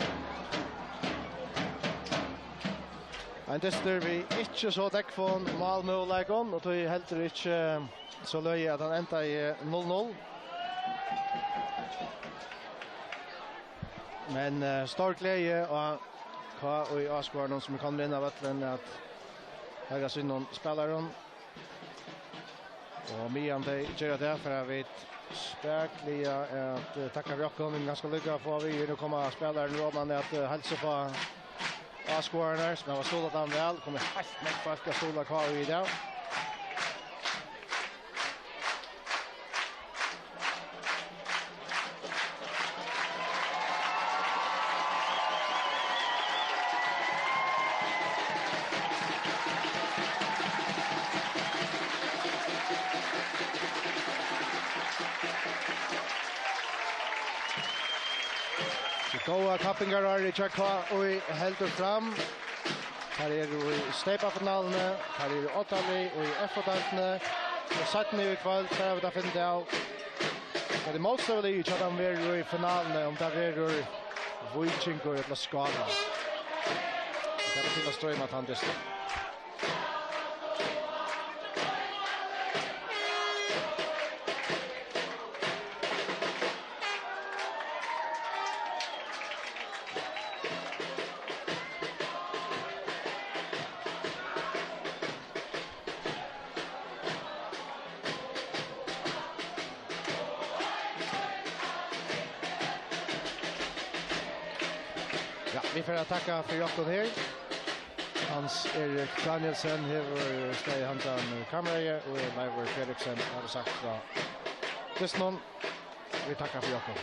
Speaker 1: En dystur vi inte så däck från Malmö-lägon och det är helt inte så löje att han äntar I 0-0. Men stor glädje och K.O.I. avskårar som kommer in av vattnen att höga synd spelaren. Och Mian det gör det för att vi spärkliga att tacka Rockholm ganska lycka för vi nu kommer spelaren Roman att hälsa på avskårarna som har stolat han väl kommer helt med fast att stola K.O.I. där. Goa kappingar har I K.O.I. heldur fram. Her vi Steypa-finalen, her vi Åttali og I F-finalen. Og satt I kveld, så har vi da finnet av. Det motstående I at han vil I finalen, om det vil Vojtjikor eller skada. Det til å strømme at han dyster. Vi får tacka för Jakob här. Hans Erik Danielsen har stått handan kameran och Leivor Fredriksen har sagt från Dysnon. Vi tackar för Jakob.